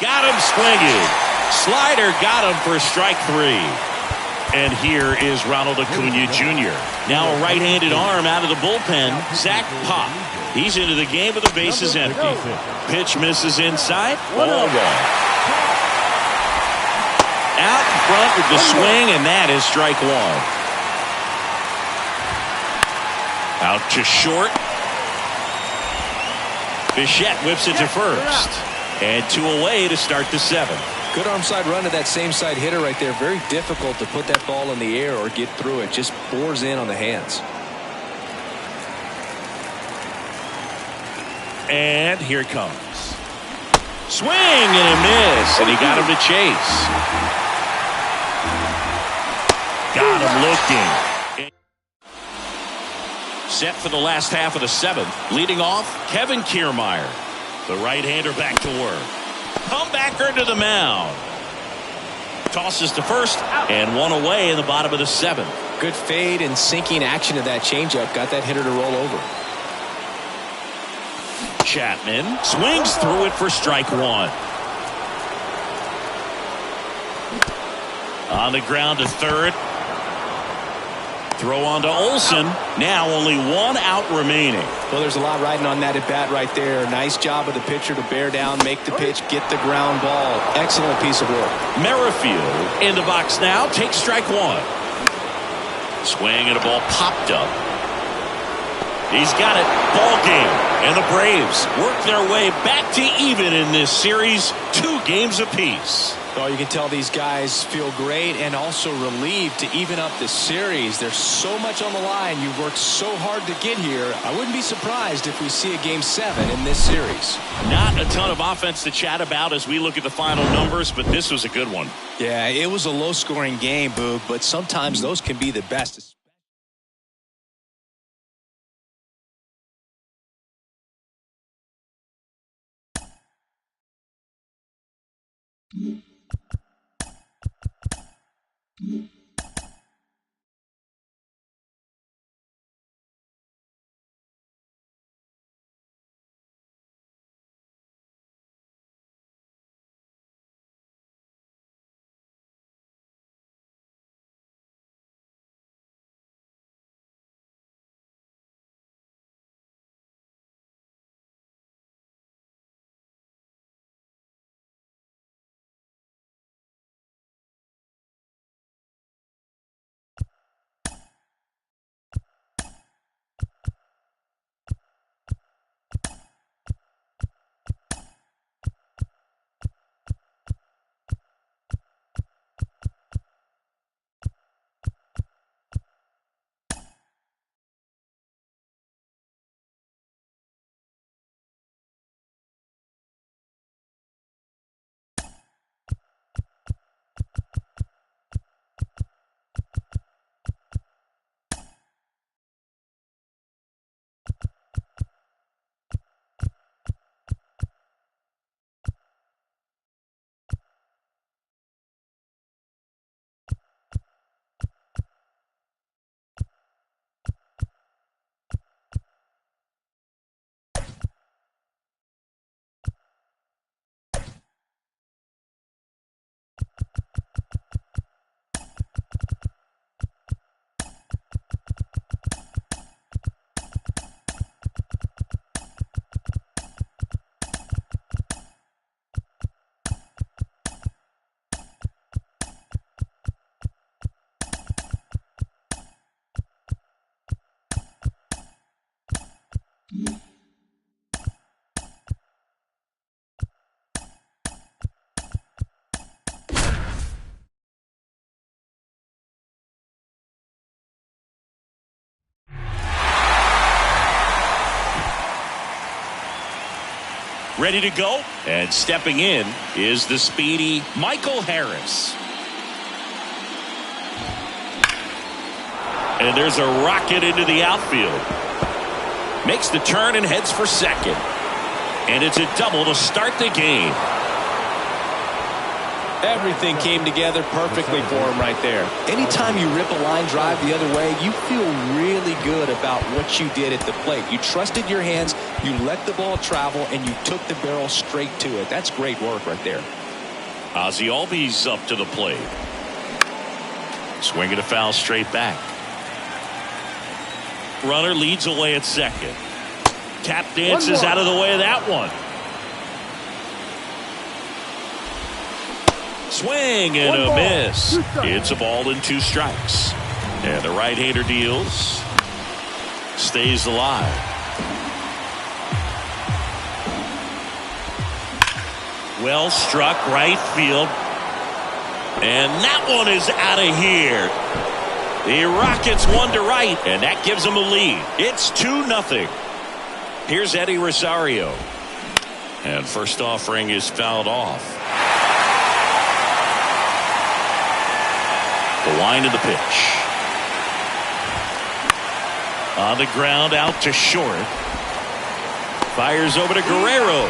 Got him swinging. Slider got him for strike 3. And here is Ronald Acuna Jr. Now a right-handed arm out of the bullpen. Zach Pop. He's into the game with the bases empty. Pitch misses inside. Ball 1. Out in front with the swing, and that is strike 1. Out to short. Bichette whips it to first. And 2 away to start the 7th. Good arm side run to that same side hitter right there. Very difficult to put that ball in the air or get through it. Just bores in on the hands. And here it comes. Swing and a miss. And he got him to chase. Got him looking. Set for the last half of the 7th. Leading off, Kevin Kiermaier. The right-hander back to work. Comebacker to the mound. Tosses to first, and 1 away in the bottom of the 7th. Good fade and sinking action of that changeup. Got that hitter to roll over. Chapman swings through it for strike 1. On the ground to third. Throw on to Olson. Now only 1 out remaining. Well, there's a lot riding on that at bat right there. Nice job of the pitcher to bear down, make the pitch, get the ground ball. Excellent piece of work. Merrifield in the box now. Takes strike 1. Swing and a ball popped up. He's got it. Ball game. And the Braves work their way back to even in this series. 2 games apiece. Well, you can tell these guys feel great and also relieved to even up this series. There's so much on the line. You've worked so hard to get here. I wouldn't be surprised if we see a Game 7 in this series. Not a ton of offense to chat about as we look at the final numbers, but this was a good one. Yeah, it was a low-scoring game, Boog, but sometimes those can be the best. ready to go. And stepping in is the speedy Michael Harris. And there's a rocket into the outfield. Makes the turn and heads for second. And it's a double to start the game. Everything came together perfectly for him right there. Anytime you rip a line drive the other way, you feel really good about what you did at the plate. You trusted your hands, you let the ball travel, and you took the barrel straight to it. That's great work right there. Ozzie Albies up to the plate. Swinging a foul straight back. Runner leads away at second. Tap dances out of the way of that one. Swing and a miss. It's a ball and 2 strikes. And the right-hander deals. Stays alive. Well struck right field. And that one is out of here. The Rockets 1 to right, and that gives them a lead. It's 2-0. Here's Eddie Rosario. And first offering is fouled off. The wind of the pitch. On the ground, out to short. Fires over to Guerrero.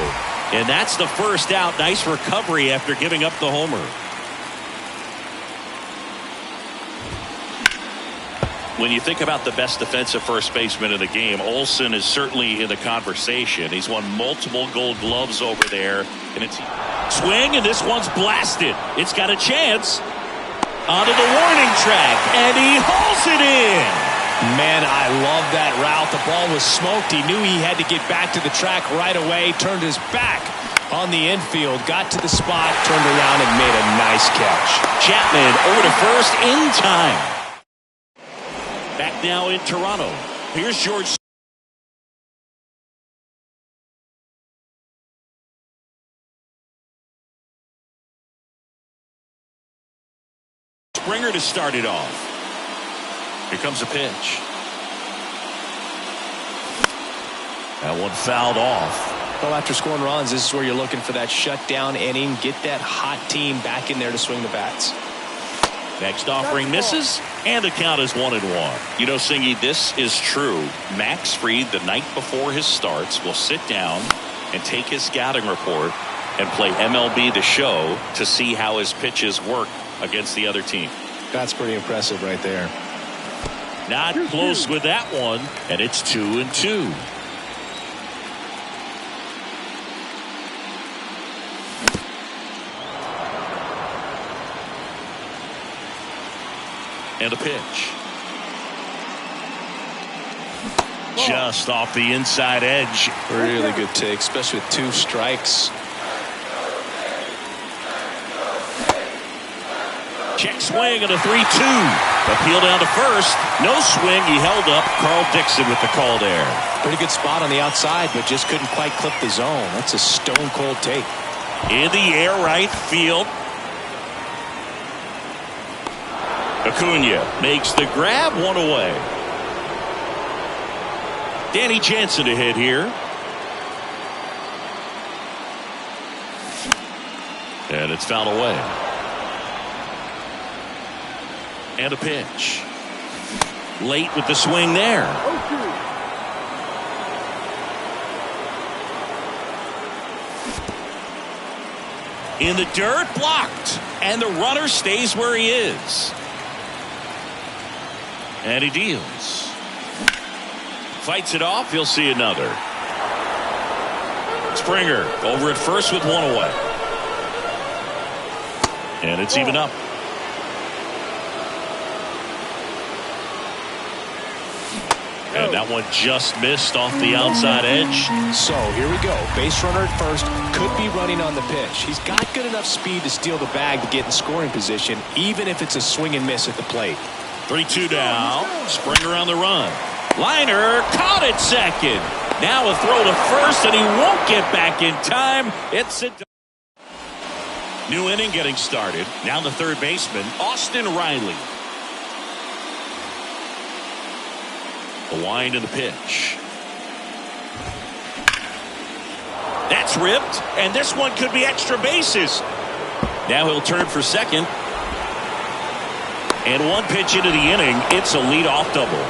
And that's the first out. Nice recovery after giving up the homer. When you think about the best defensive first baseman in the game, Olsen is certainly in the conversation. He's won multiple Gold Gloves over there. And it's swing, and this one's blasted. It's got a chance. Onto the warning track, and he hauls it in. Man, I love that route. The ball was smoked. He knew he had to get back to the track right away. Turned his back on the infield. Got to the spot, turned around, and made a nice catch. Chapman over to first in time. Back now in Toronto. Here's George. Springer to start it off. Here comes a pitch. That one fouled off. Well, after scoring runs, this is where you're looking for that shutdown inning. Get that hot team back in there to swing the bats. Next offering misses, and the count is 1-1. You know, Singy, this is true. Max Fried, the night before his starts, will sit down and take his scouting report and play MLB The Show to see how his pitches work against the other team. That's pretty impressive right there. Not close with that one, and it's 2-2. And a pitch. Just off the inside edge. Really good take, especially with 2 strikes. Check swing and a 3-2. Appeal down to first. No swing. He held up. Carl Dixon with the call there. Pretty good spot on the outside, but just couldn't quite clip the zone. That's a stone cold take. In the air right field. Acuna makes the grab, 1 away. Danny Jansen to hit here. And it's fouled away. And a pitch. Late with the swing there. In the dirt, blocked. And the runner stays where he is. And he deals. Fights it off. He'll see another. Springer over at first with 1 away. And it's even up. And that one just missed off the outside edge. So here we go. Base runner at first. Could be running on the pitch. He's got good enough speed to steal the bag to get in scoring position, even if it's a swing and miss at the plate. 3-2 now. Springer on the run. Liner caught at second. Now a throw to first, and he won't get back in time. It's a new inning getting started. Now the third baseman, Austin Riley. The wind and the pitch. That's ripped, and this one could be extra bases. Now he'll turn for second. And one pitch into the inning, it's a leadoff double.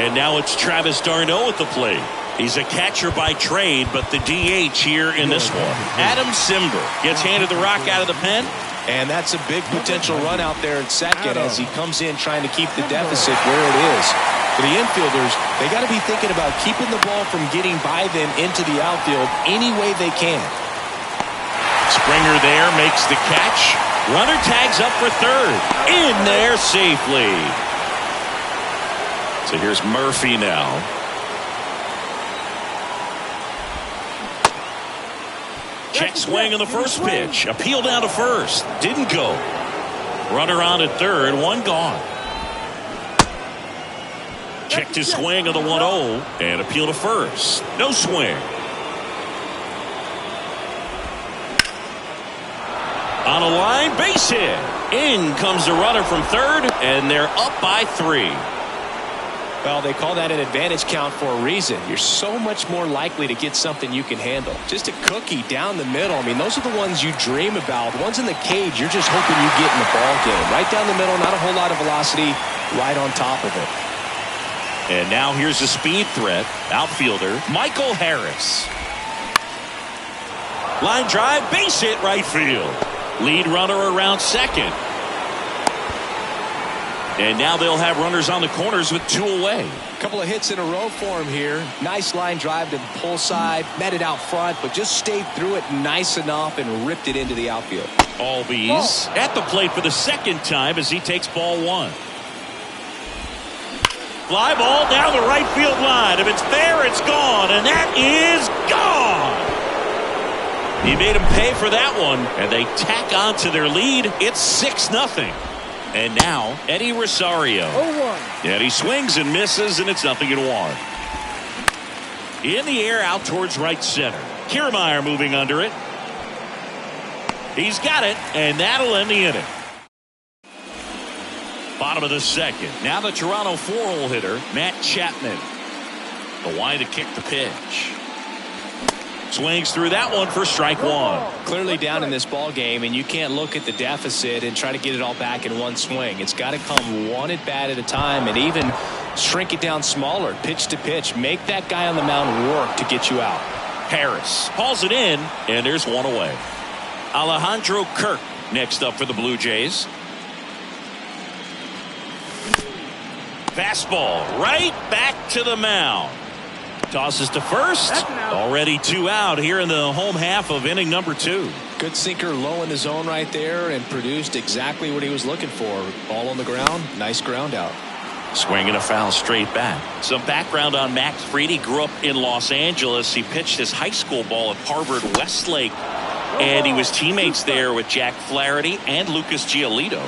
And now it's Travis d'Arnaud at the plate. He's a catcher by trade, but the DH here in this one. Adam Simber gets handed the rock out of the pen. And that's a big potential run out there at second as he comes in trying to keep the deficit where it is. For the infielders, they got to be thinking about keeping the ball from getting by them into the outfield any way they can. Springer there makes the catch. Runner tags up for third. In there safely. So here's Murphy now. Check swing on the first pitch. Appeal down to first. Didn't go. Runner on at third. One gone. Checked his swing on the 1-0 and appeal to first. No swing. On a line, base hit. In comes the runner from third, and they're up by 3. Well, they call that an advantage count for a reason. You're so much more likely to get something you can handle. Just a cookie down the middle. I mean, those are the ones you dream about. The ones in the cage, you're just hoping you get in the ball game. Right down the middle, not a whole lot of velocity, right on top of it. And now here's a speed threat. Outfielder, Michael Harris. Line drive, base hit right field. Lead runner around second. And now they'll have runners on the corners with 2 away. A couple of hits in a row for him here. Nice line drive to the pull side. Met it out front, but just stayed through it nice enough and ripped it into the outfield. Albies at the plate for the second time as he takes ball 1. Fly ball down the right field line. If it's there, it's gone. And that is gone. He made him pay for that one. And they tack on to their lead. It's 6-0. And now, Eddie Rosario. 0-1. And he swings and misses, and it's 0-1. In the air, out towards right center. Kiermaier moving under it. He's got it, and that'll end the inning. Bottom of the second. Now the Toronto 4-hole hitter, Matt Chapman. The line to kick the pitch. Swings through that one for strike 1. Clearly down in this ball game, and you can't look at the deficit and try to get it all back in one swing. It's got to come one at bat at a time, and even shrink it down smaller, pitch to pitch. Make that guy on the mound work to get you out. Harris hauls it in, and there's one away. Alejandro Kirk next up for the Blue Jays. Fastball right back to the mound. Tosses to first. Already 2 out here in the home half of inning number 2. Good sinker low in the zone right there and produced exactly what he was looking for. Ball on the ground. Nice ground out. Swinging a foul straight back. Some background on Max Fried. He grew up in Los Angeles. He pitched his high school ball at Harvard Westlake. And he was teammates there with Jack Flaherty and Lucas Giolito.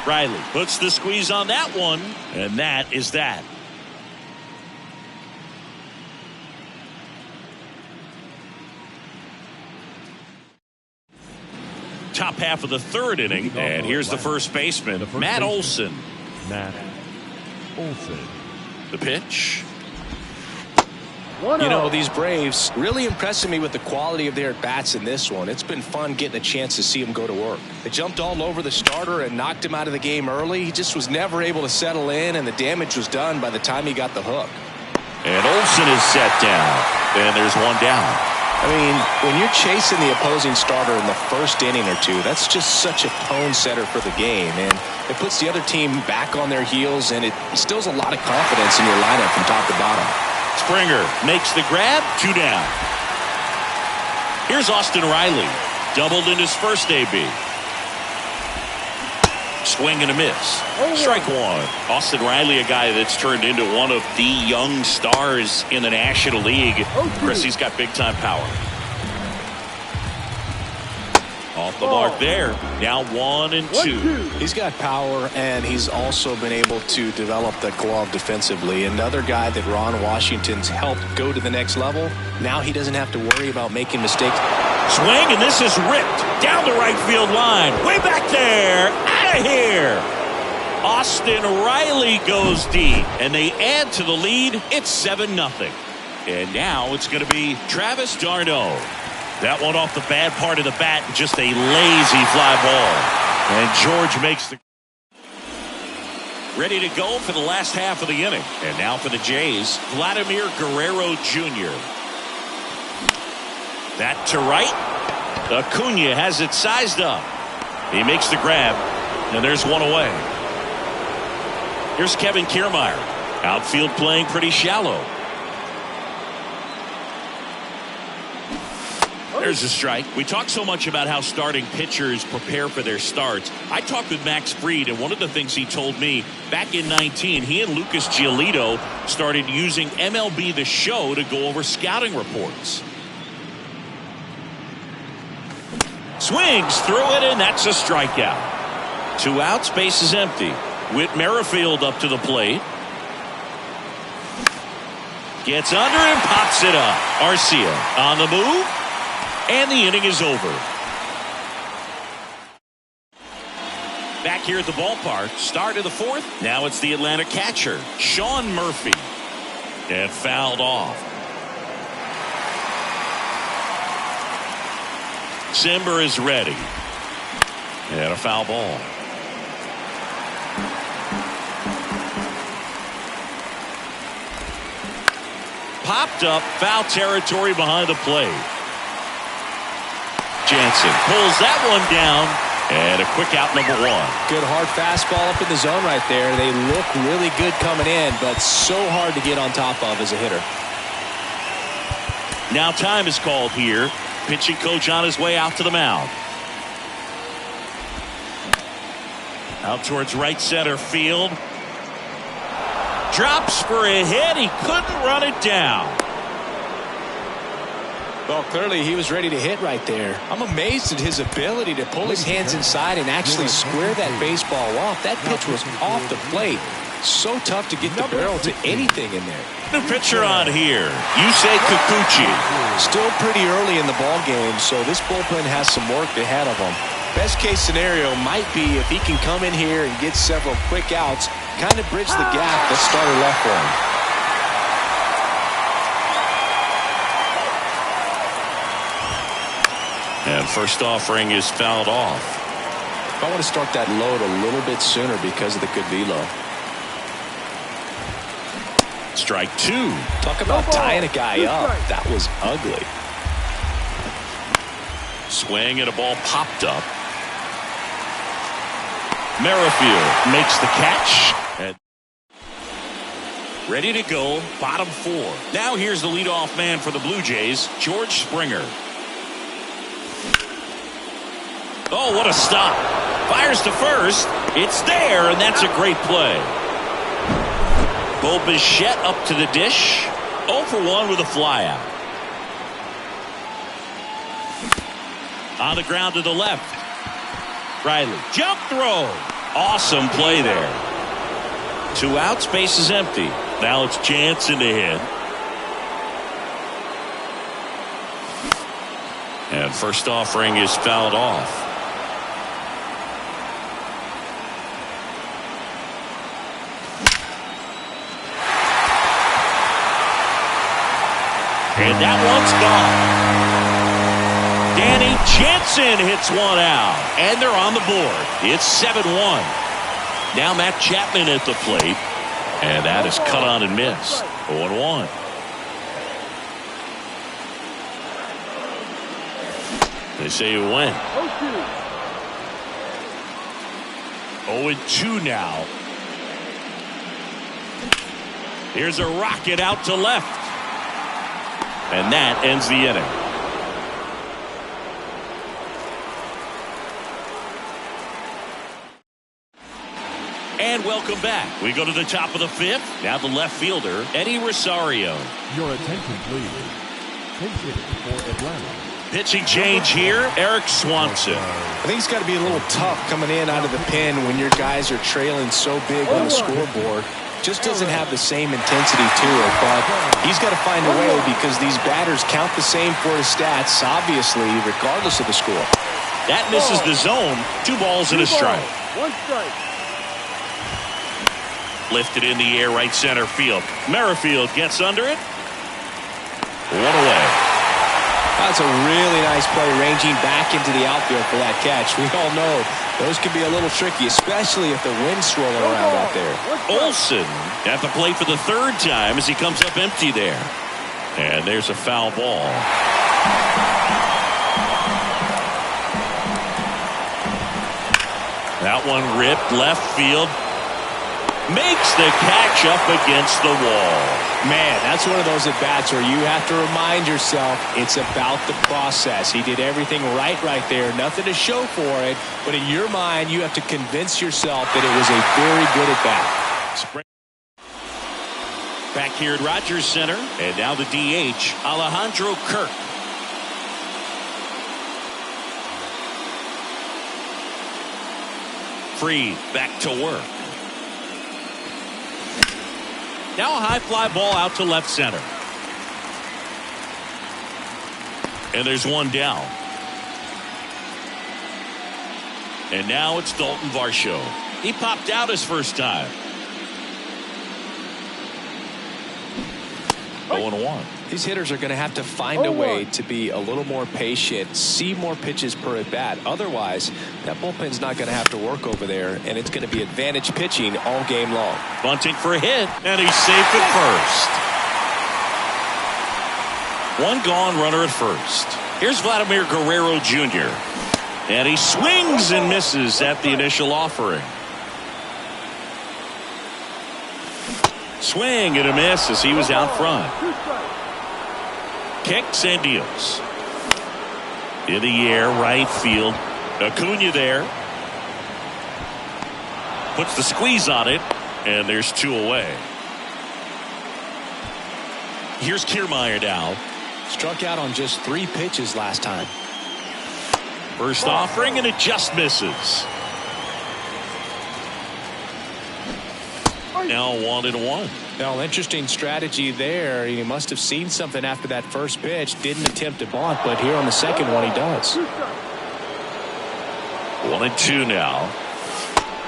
Riley puts the squeeze on that one, and that is that. Top half of the 3rd inning, and here's the first baseman, Matt Olson. Matt Olson. The pitch. You know, these Braves really impressing me with the quality of their at-bats in this one. It's been fun getting a chance to see them go to work. They jumped all over the starter and knocked him out of the game early. He just was never able to settle in, and the damage was done by the time he got the hook. And Olson is set down. And there's one down. I mean, when you're chasing the opposing starter in the first inning or two, that's just such a tone setter for the game. And it puts the other team back on their heels, and it instills a lot of confidence in your lineup from top to bottom. Springer makes the grab. 2 down. Here's Austin Riley. Doubled in his first AB. Swing and a miss. Strike 1. Austin Riley, a guy that's turned into one of the young stars in the National League. Chris, he's got big-time power. Off the mark there. Now 1-2. He's got power, and he's also been able to develop the glove defensively. Another guy that Ron Washington's helped go to the next level. Now he doesn't have to worry about making mistakes. Swing, and this is ripped down the right field line. Way back there. Out of here. Austin Riley goes deep, and they add to the lead. It's 7-0. And now it's going to be Travis d'Arnaud. That one off the bad part of the bat, just a lazy fly ball. And George makes the ready to go for the last half of the inning. And now for the Jays, Vladimir Guerrero Jr. That to right. Acuna has it sized up. He makes the grab, and there's one away. Here's Kevin Kiermaier. Outfield playing pretty shallow. There's a strike. We talk so much about how starting pitchers prepare for their starts. I talked with Max Fried, and one of the things he told me back in 19, he and Lucas Giolito started using MLB The Show to go over scouting reports. Swings through it, and that's a strikeout. 2 outs, base is empty. Whit Merrifield up to the plate. Gets under and pops it up. Arcia on the move. And the inning is over. Back here at the ballpark, start of the 4th. Now it's the Atlanta catcher, Sean Murphy. And fouled off. Simber is ready. And a foul ball. Popped up, foul territory behind the plate. Jansen pulls that one down, and a quick out, number 1. Good hard fastball up in the zone right there. They look really good coming in, but so hard to get on top of as a hitter. Now time is called here. Pitching coach on his way out to the mound. Out towards right center field. Drops for a hit. He couldn't run it down. Well, clearly he was ready to hit right there. I'm amazed at his ability to pull his hands inside and actually square that baseball off. That pitch was off the plate. So tough to get the barrel to anything in there. The pitcher on here, Yusei Kikuchi. Still pretty early in the ball game, so this bullpen has some work ahead of them. Best case scenario might be if he can come in here and get several quick outs, kind of bridge the gap that starter left for him. And first offering is fouled off. I want to start that load a little bit sooner because of the good velo. Strike 2. Talk about tying a guy up. That was ugly. Swing and a ball popped up. Merrifield makes the catch. And ready to go, bottom 4. Now here's the leadoff man for the Blue Jays, George Springer. Oh, what a stop. Fires to first. It's there, and that's a great play. Bo Bichette up to the dish. 0 for 1 with a flyout. On the ground to the left. Riley, jump throw. Awesome play there. 2 outs, base is empty. Now it's Jansen to hit. And first offering is fouled off. And that one's gone. Danny Jansen hits one out. And they're on the board. It's 7-1. Now Matt Chapman at the plate. And that is cut on and missed. 0-1. They say you win. 0-2 now. Here's a rocket out to left. And that ends the inning. And welcome back. We go to the top of the 5th. Now the left fielder, Eddie Rosario. Your attention, please. Pitching for Atlanta. Pitching change here, Eric Swanson. I think it's got to be a little tough coming in out of the pen when your guys are trailing so big on the scoreboard. Just doesn't have the same intensity to it, but he's got to find a way because these batters count the same for his stats, obviously, regardless of the score. That misses the zone. 2 balls and a strike. 1 strike. Lifted in the air, right center field. Merrifield gets under it. One away. That's a really nice play, ranging back into the outfield for that catch. We all know those can be a little tricky, especially if the wind's swirling around out there. Olsen at the plate for the third time as he comes up empty there. And there's a foul ball. That one ripped left field. Makes the catch up against the wall. Man, that's one of those at-bats where you have to remind yourself it's about the process. He did everything right there. Nothing to show for it. But in your mind, you have to convince yourself that it was a very good at-bat. Back here at Rogers Center. And now the DH, Alejandro Kirk. Free back to work. Now a high fly ball out to left center. And there's one down. And now it's Dalton Varsho. He popped out his first time. 0-1. These hitters are going to have to find a way to be a little more patient, see more pitches per at bat. Otherwise, that bullpen's not going to have to work over there, and it's going to be advantage pitching all game long. Bunting for a hit, and he's safe at first. One gone, runner at first. Here's Vladimir Guerrero Jr. And he swings and misses at the initial offering. Swing and a miss as he was out front. Kicks and deals. In the air, right field. Acuna there. Puts the squeeze on it, and there's two away. Here's Kiermaier now. Struck out on just 3 pitches last time. First offering, and it just misses. Now 1-1. Well, interesting strategy there. He must have seen something after that first pitch. Didn't attempt to bunt, but here on the second one he does. 1-2 now.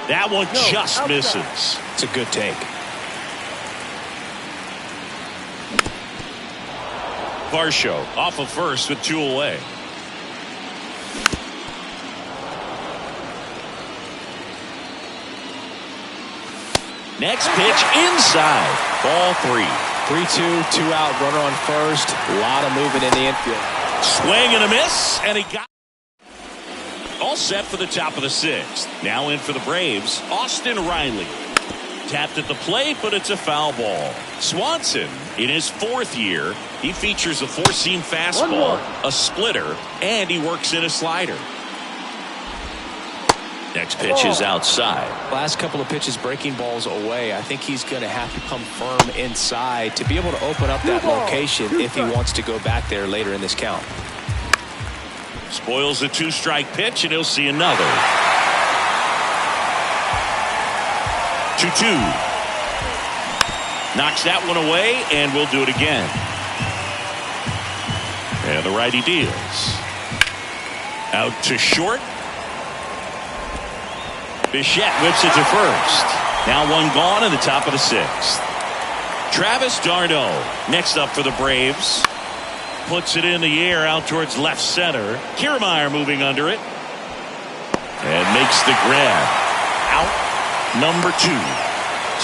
That one just misses. It's a good take. Varsho off of first with 2 away. Next pitch inside. Ball 3. 3-2, 2 out, runner on first. A lot of movement in the infield. Swing and a miss, and he got all set for the top of the 6th. Now in for the Braves, Austin Riley. Tapped at the plate, but it's a foul ball. Swanson, in his 4th year, he features a 4-seam fastball, a splitter, and he works in a slider. Next pitch is outside. Last couple of pitches breaking balls away. I think he's going to have to come firm inside to be able to open up that location if he wants to go back there later in this count. Spoils a 2-strike pitch, and he'll see another. 2-2. Knocks that one away, and we'll do it again. And the righty deals. Out to short. Bichette whips it to first. Now one gone in the top of the 6th. Travis d'Arnaud next up for the Braves. Puts it in the air out towards left center. Kiermaier moving under it. And makes the grab. Out number 2.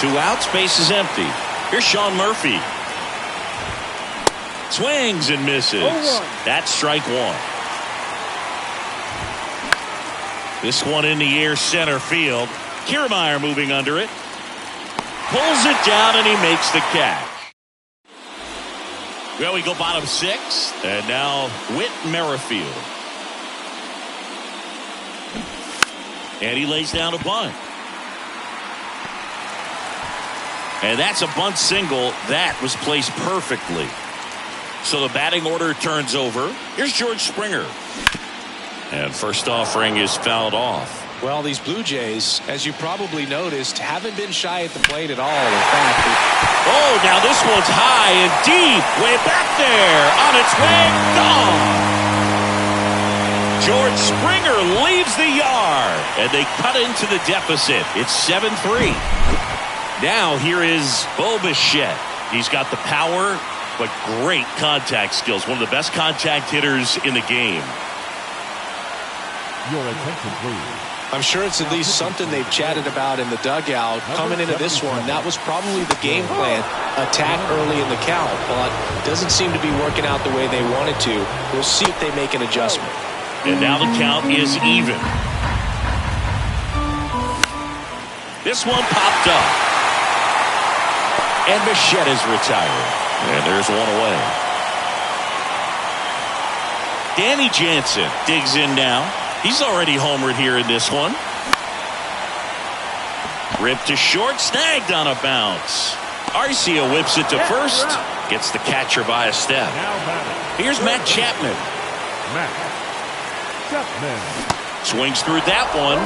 2 outs, base is empty. Here's Sean Murphy. Swings and misses. That's strike 1. This one in the air center field. Kiermaier moving under it. Pulls it down and he makes the catch. Well, we go bottom 6. And now Whit Merrifield. And he lays down a bunt. And that's a bunt single. That was placed perfectly. So the batting order turns over. Here's George Springer. And first offering is fouled off. Well, these Blue Jays, as you probably noticed, haven't been shy at the plate at all. In fact, oh, now this one's high and deep. Way back there. On its way. Gone. George Springer leaves the yard. And they cut into the deficit. It's 7-3. Now here is Bo Bichette. He's got the power, but great contact skills. One of the best contact hitters in the game. Your attention, please. I'm sure it's at least something they've chatted about in the dugout. Coming into this one, that was probably the game plan. Attack early in the count, but doesn't seem to be working out the way they wanted to. We'll see if they make an adjustment. And now the count is even. This one popped up. And Bichette is retired. And there's one away. Danny Jansen digs in now. He's already homered here in this one. Ripped to short, snagged on a bounce. Arcia whips it to first. Gets the catcher by a step. Here's Matt Chapman. Swings through that one.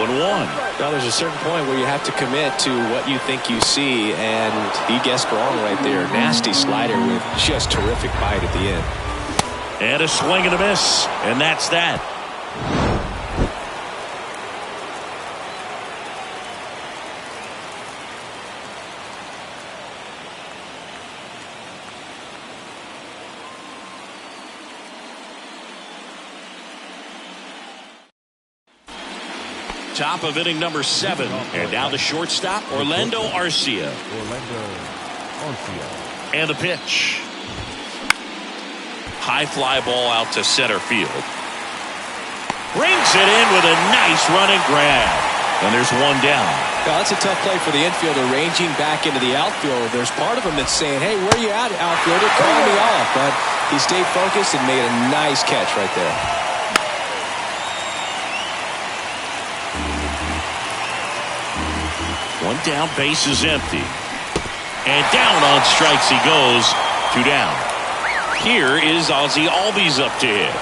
0-1. Well, there's a certain point where you have to commit to what you think you see, and he guessed wrong right there. Nasty slider with just terrific bite at the end. And a swing and a miss. And that's that. Top of inning number 7. And now the shortstop, Orlando Arcia. And the pitch. High fly ball out to center field. Brings it in with a nice running grab. And there's one down. Well, that's a tough play for the infielder, ranging back into the outfield. There's part of him that's saying, hey, where you at, outfielder? Call me off. But he stayed focused and made a nice catch right there. One down, base is empty. And down on strikes he goes. 2 down. Here is Ozzie Albies up to hit.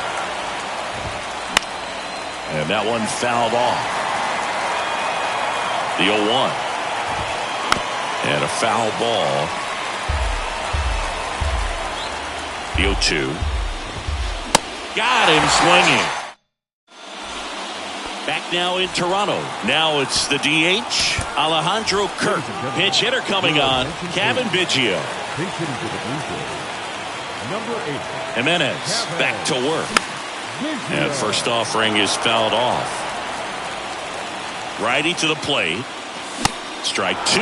And that one fouled off. The 0-1. And a foul ball. The 0-2. Got him swinging. Back now in Toronto. Now it's the DH, Alejandro Kirk. Pinch hitter coming on, Kevin Biggio. Jimenez back to work. And first offering is fouled off. Righty to the plate. Strike 2.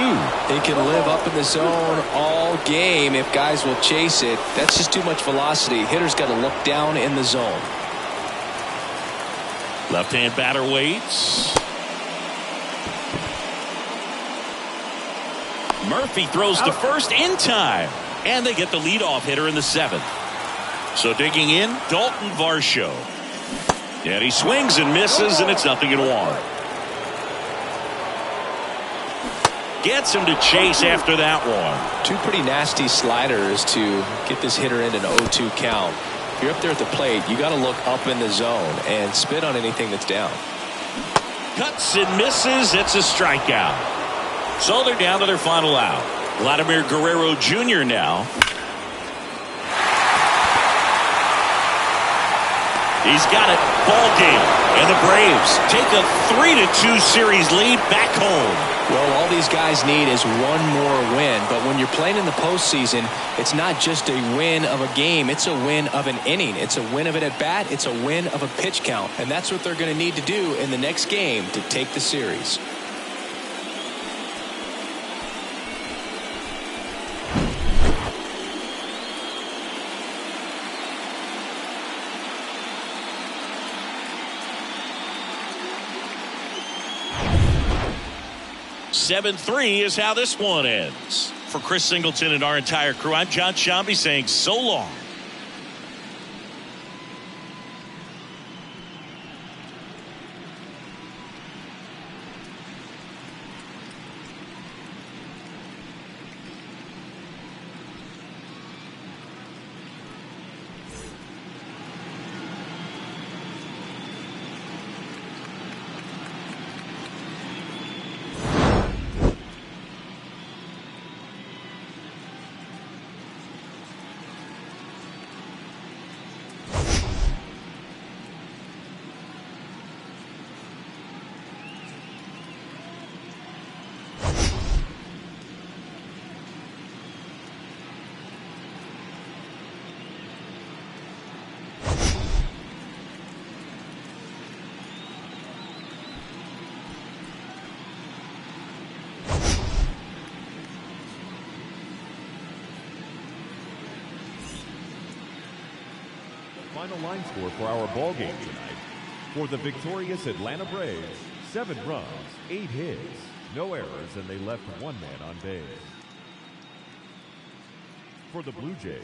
He can live up in the zone all game if guys will chase it. That's just too much velocity. Hitter's got to look down in the zone. Left-hand batter waits. Murphy throws to first in time. And they get the leadoff hitter in the 7th. So digging in, Dalton Varsho. And he swings and misses, and it's 0-1. Gets him to chase after that one. 2 pretty nasty sliders to get this hitter in an 0-2 count. If you're up there at the plate, you got to look up in the zone and spit on anything that's down. Cuts and misses. It's a strikeout. So they're down to their final out. Vladimir Guerrero Jr. now. He's got it. Ball game. And the Braves take a 3-2 series lead back home. Well, all these guys need is one more win. But when you're playing in the postseason, it's not just a win of a game. It's a win of an inning. It's a win of an at-bat. It's a win of a pitch count. And that's what they're going to need to do in the next game to take the series. (7-3) is how this one ends. For Chris Singleton and our entire crew, I'm John Shambi saying so long. final line score for our ball game tonight. For the victorious Atlanta Braves, 7 runs, 8 hits, no errors, and they left 1 man on base. For the Blue Jays,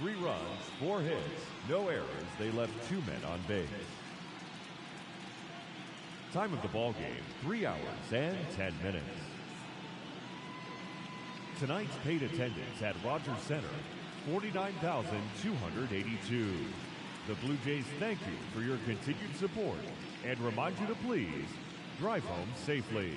3 runs, 4 hits, no errors, they left 2 men on base. Time of the ball game, 3 hours and 10 minutes. Tonight's paid attendance at Rogers Center, 49,282. The Blue Jays thank you for your continued support and remind you to please drive home safely.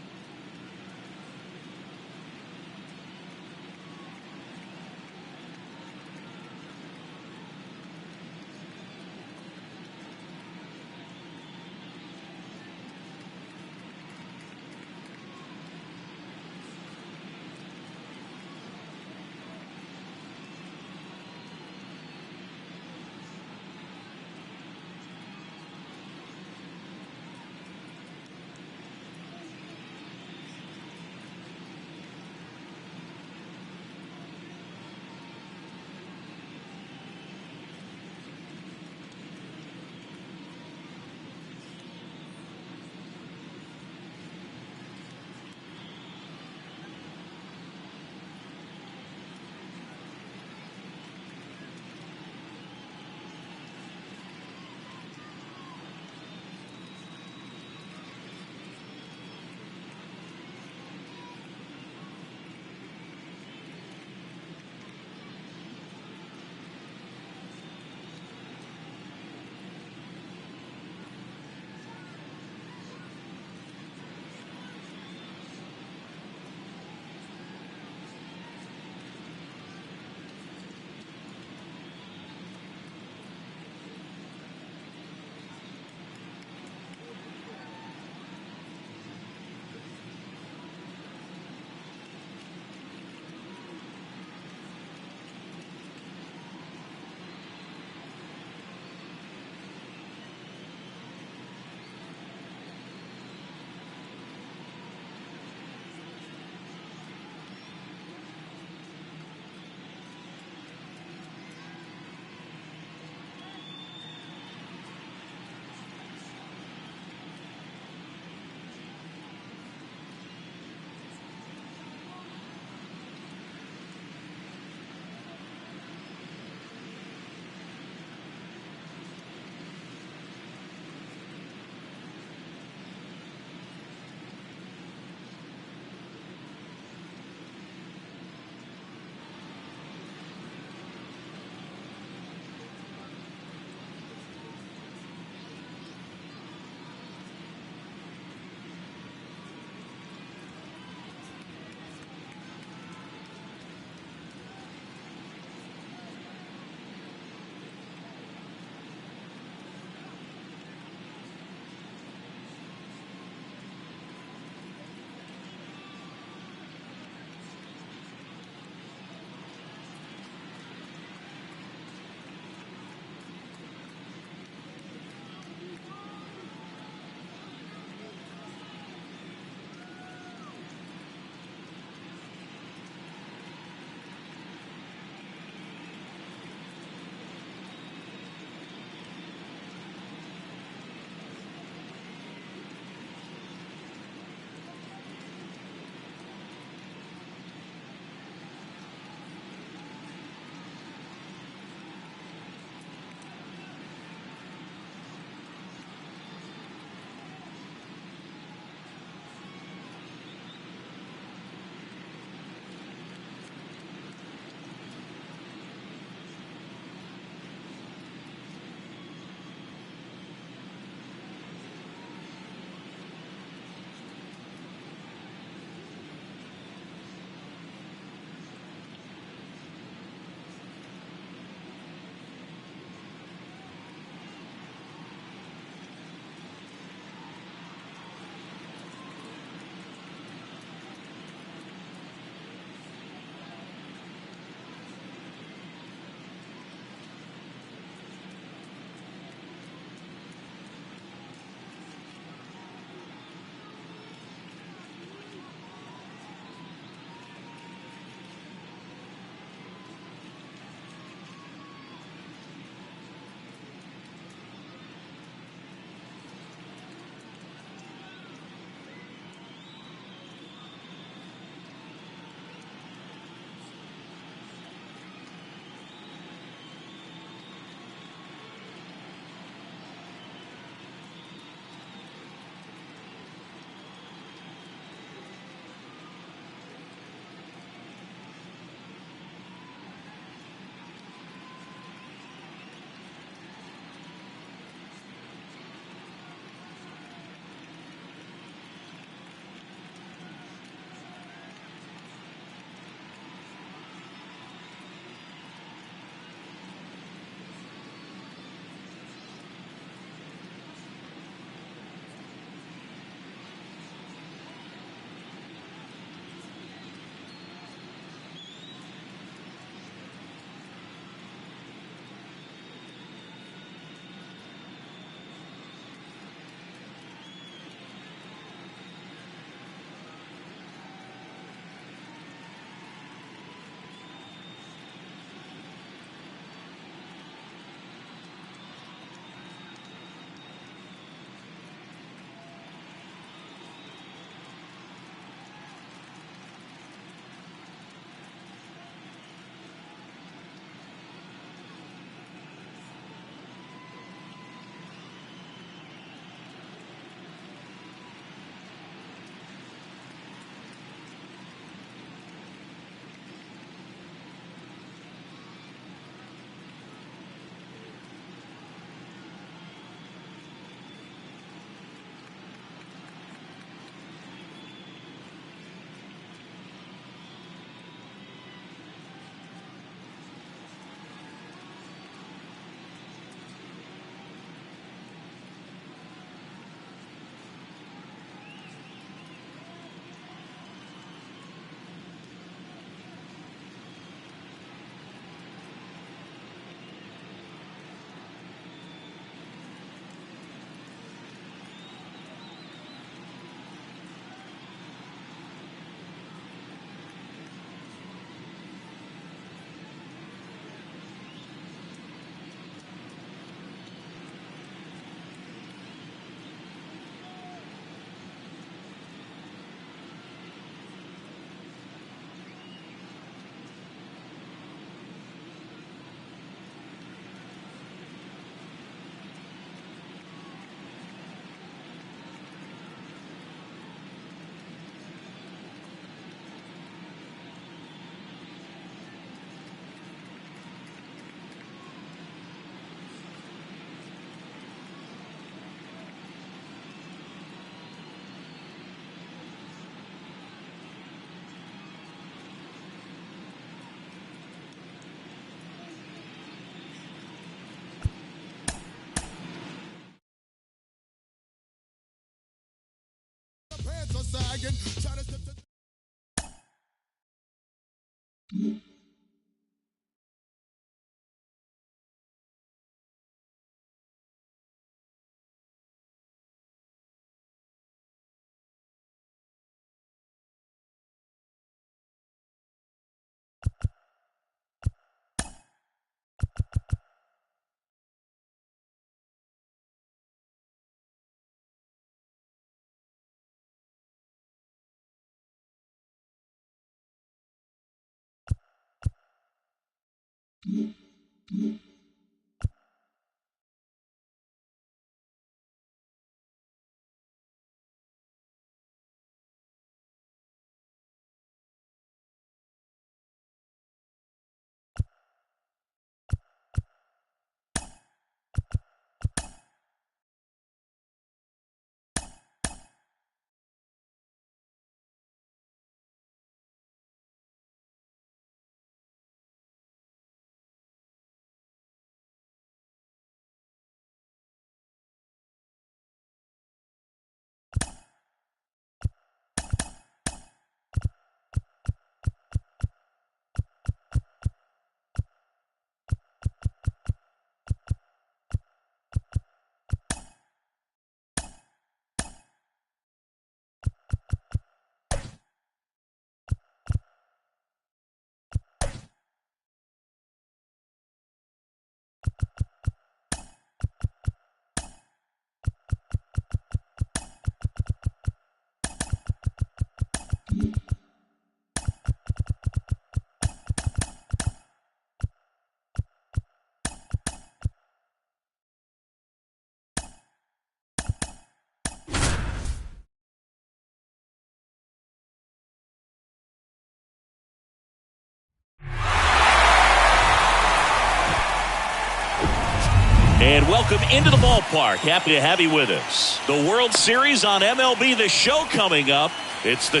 And welcome into the ballpark. Happy to have you with us. The World Series on MLB The Show coming up. It's the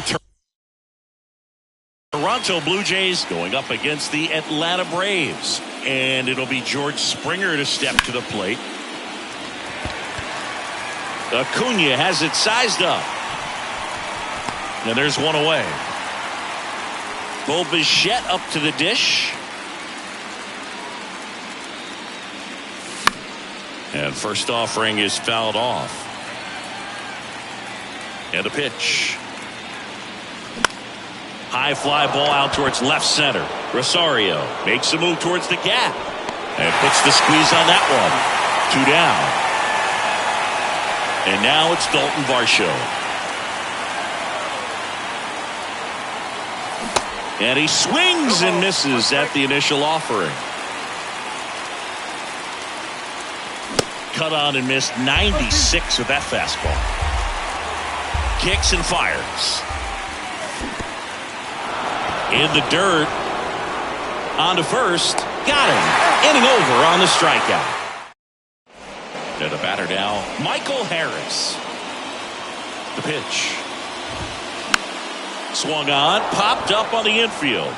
Toronto Blue Jays going up against the Atlanta Braves. And it'll be George Springer to step to the plate. Acuna has it sized up. And there's one away. Bo Bichette up to the dish. And first offering is fouled off. And a pitch. High fly ball out towards left center. Rosario makes a move towards the gap. And puts the squeeze on that one. 2 down. And now it's Dalton Varsho. And he swings and misses at the initial offering. Cut on and missed 96 with that fastball. Kicks and fires. In the dirt. On to first. Got him. Inning over on the strikeout. To the batter now, Michael Harris. The pitch. Swung on. Popped up on the infield.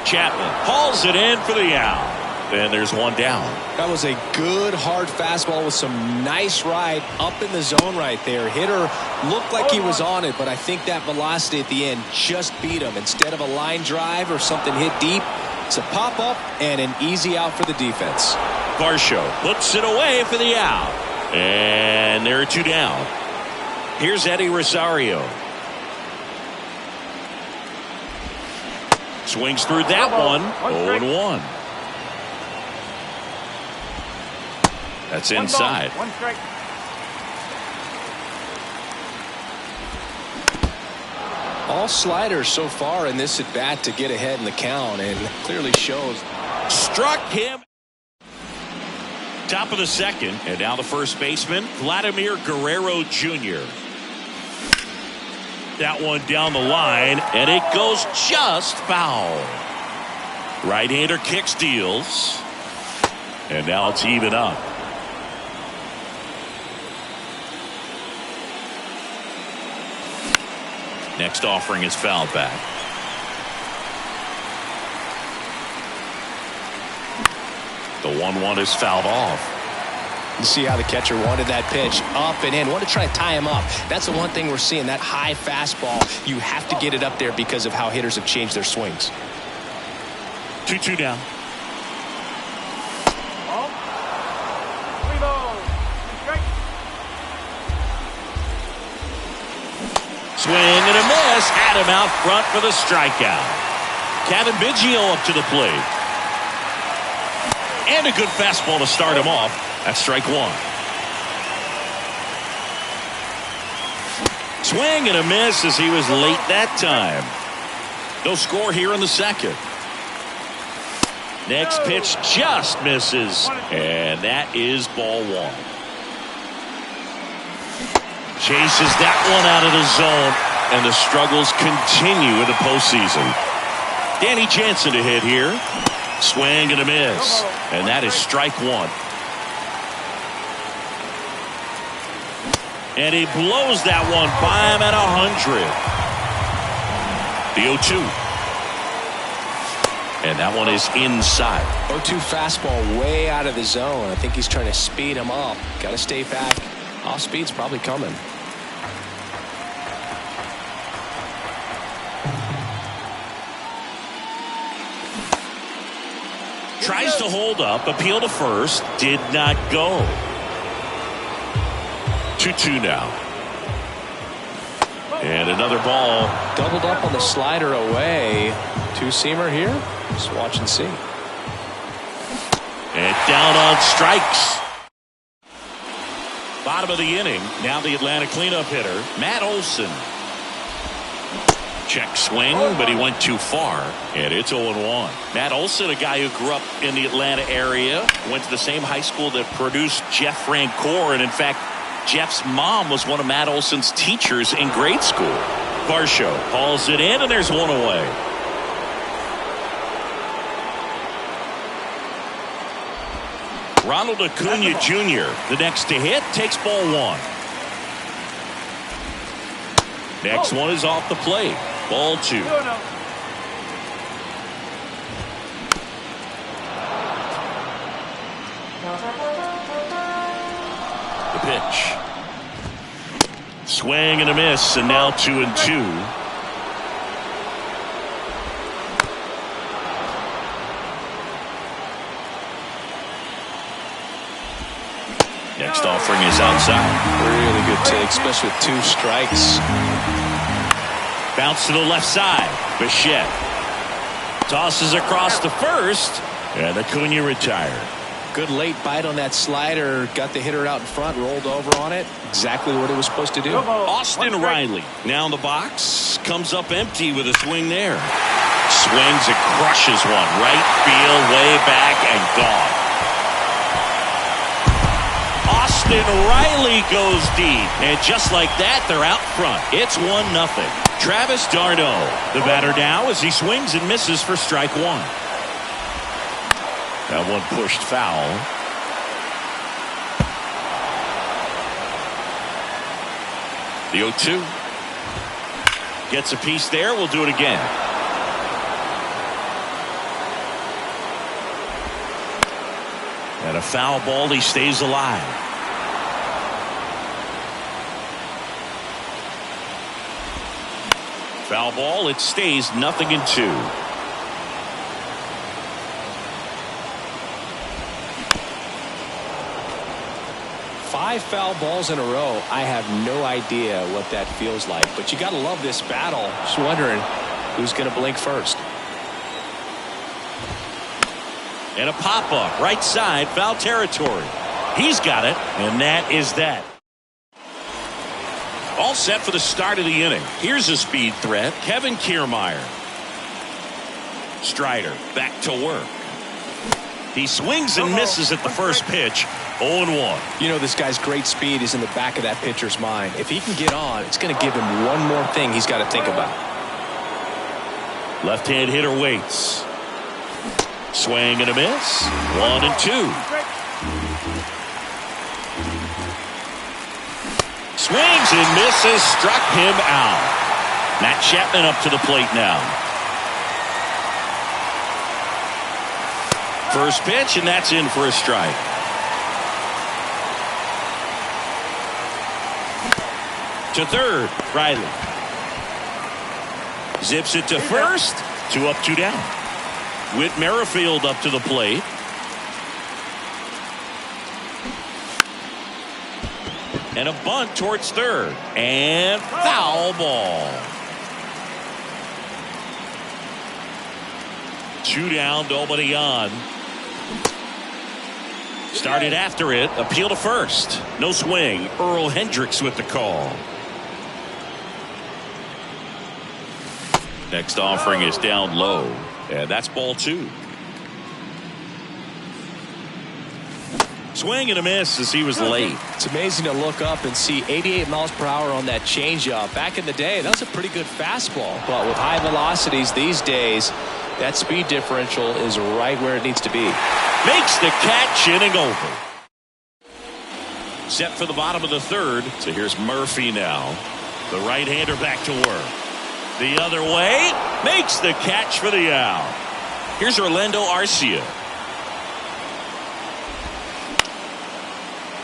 Chapman hauls it in for the out. And there's one down. That was a good hard fastball with some nice ride up in the zone right there. Hitter looked like he was on it, but I think that velocity at the end just beat him. Instead of a line drive or something hit deep, it's a pop up and an easy out for the defense. Varsho puts it away for the out. And there are 2 down. Here's Eddie Rosario. Swings through that one. 0-1. That's inside. One strike. All sliders so far in this at bat to get ahead in the count, and clearly shows. Struck him. Top of the second, and now the first baseman, Vladimir Guerrero Jr. That one down the line, and it goes just foul. Right-hander kicks, deals, and now it's even up. Next offering is fouled back. The 1-1 is fouled off. You see how the catcher wanted that pitch up and in. Want to try to tie him up. That's the one thing we're seeing, that high fastball. You have to get it up there because of how hitters have changed their swings. 2-2 down. Swing and a miss. Had him out front for the strikeout. Kevin Biggio up to the plate. And a good fastball to start him off. That's strike one. Swing and a miss as he was late that time. No score here in the second. Next pitch just misses. And that is ball one. Chases that one out of the zone. And the struggles continue in the postseason. Danny Jansen to hit here. Swing and a miss. And that is strike one. And he blows that one by him at 100. The 0-2. And that one is inside. 0-2 fastball way out of the zone. I think he's trying to speed him up. Got to stay back. Off speed's probably coming. Tries to hold up, appeal to first, did not go. 2-2 now. And another ball. Doubled up on the slider away. Two-seamer here. Just watch and see. And down on strikes. Bottom of the inning. Now the Atlanta cleanup hitter, Matt Olson. Check swing, but he went too far, and it's 0-1. Matt Olson, a guy who grew up in the Atlanta area, went to the same high school that produced Jeff Francoeur, and in fact, Jeff's mom was one of Matt Olson's teachers in grade school. Varsho hauls it in, and there's one away. Ronald Acuna Jr., the next to hit, takes ball one. Next one is off the plate. Ball two. The pitch. Swing and a miss, and now 2-2. Next offering is outside. Really good take, especially with two strikes. Bounce to the left side. Bichette tosses across the first, and Acuna retired. Good late bite on that slider. Got the hitter out in front, rolled over on it. Exactly what it was supposed to do. Austin Riley now in the box. Comes up empty with a swing there. Swings and crushes one. Right field, way back, and gone. Austin Riley goes deep. And just like that, they're out front. It's 1-0. Travis d'Arnaud, the batter now as he swings and misses for strike one. That one pushed foul. The 0-2. Gets a piece there. We'll do it again. And a foul ball. He stays alive. Foul ball. It stays 0-2. Five foul balls in a row. I have no idea what that feels like, but you got to love this battle. Just wondering who's going to blink first. And a pop-up right side, foul territory. He's got it, and that is that. All set for the start of the inning. Here's a speed threat, Kevin Kiermaier. Strider back to work. He swings and misses at the first pitch. 0-1. You know, this guy's great speed is in the back of that pitcher's mind. If he can get on, it's going to give him one more thing he's got to think about. Left-hand hitter waits. Swing and a miss. 1-2. Swings and misses. Struck him out. Matt Chapman up to the plate now. First pitch, and that's in for a strike. To third, Riley. Zips it to first. 2 up, 2 down. Whit Merrifield up to the plate. And a bunt towards third. And foul ball. 2 down, nobody on. Started after it. Appeal to first. No swing. Earl Hendricks with the call. Next offering is down low. And that's ball 2. Swing and a miss as he was late. It's amazing to look up and see 88 miles per hour on that changeup. Back in the day, that was a pretty good fastball. But with high velocities these days, that speed differential is right where it needs to be. Makes the catch, inning over. Set for the bottom of the third. So here's Murphy now. The right-hander back to work. The other way. Makes the catch for the out. Here's Orlando Arcia.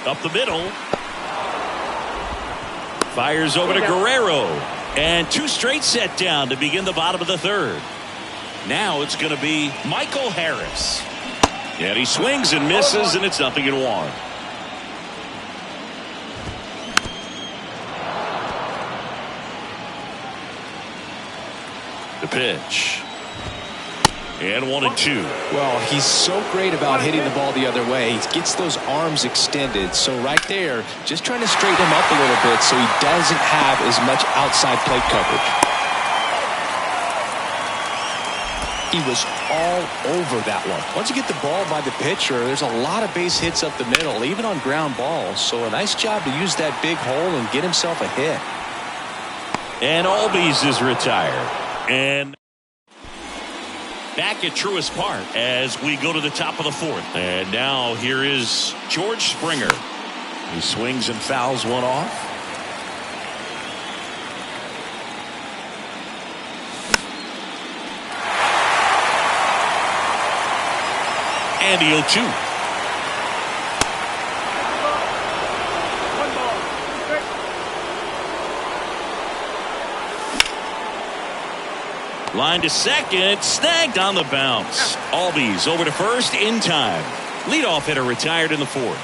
Up the middle. Fires over to Guerrero. And 2 straight set down to begin the bottom of the third. Now it's going to be Michael Harris. And he swings and misses, and it's 0-1. The pitch. And 1-2. Well, he's so great about hitting the ball the other way. He gets those arms extended. So right there, just trying to straighten him up a little bit so he doesn't have as much outside plate coverage. He was all over that one. Once you get the ball by the pitcher, there's a lot of base hits up the middle, even on ground balls. So a nice job to use that big hole and get himself a hit. And Albies is retired. And back at Truist Park as we go to the top of the fourth. And now here is George Springer. He swings and fouls one off. And the 0-2. Line to second, snagged on the bounce. Albies over to first in time. Leadoff hitter retired in the fourth.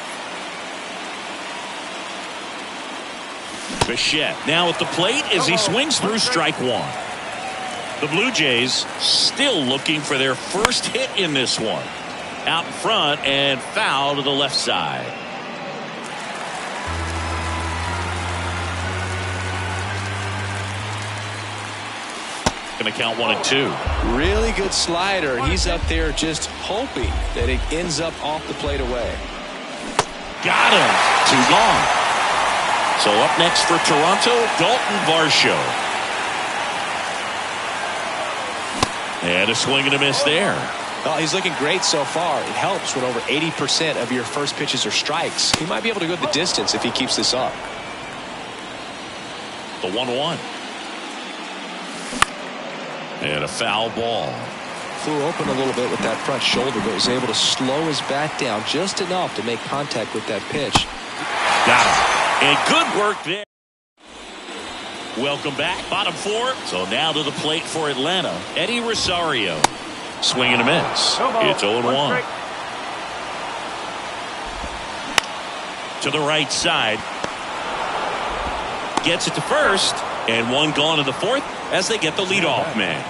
Bichette now at the plate as he swings through strike 1. The Blue Jays still looking for their first hit in this one. Out in front and foul to the left side. Going to count 1-2. Really good slider. He's up there just hoping that it ends up off the plate away. Got him. 2 gone. So up next for Toronto, Dalton Varsho. And a swing and a miss there. Well, he's looking great so far. It helps when over 80% of your first pitches are strikes. He might be able to go the distance if he keeps this up. The 1-1. And a foul ball. Flew open a little bit with that front shoulder, but was able to slow his bat down just enough to make contact with that pitch. Got him. And good work there. Welcome back. Bottom 4. So now to the plate for Atlanta. Eddie Rosario. Swing and a miss. It's 0-1. To the right side. Gets it to first. And 1 gone in the fourth as they get the leadoff man.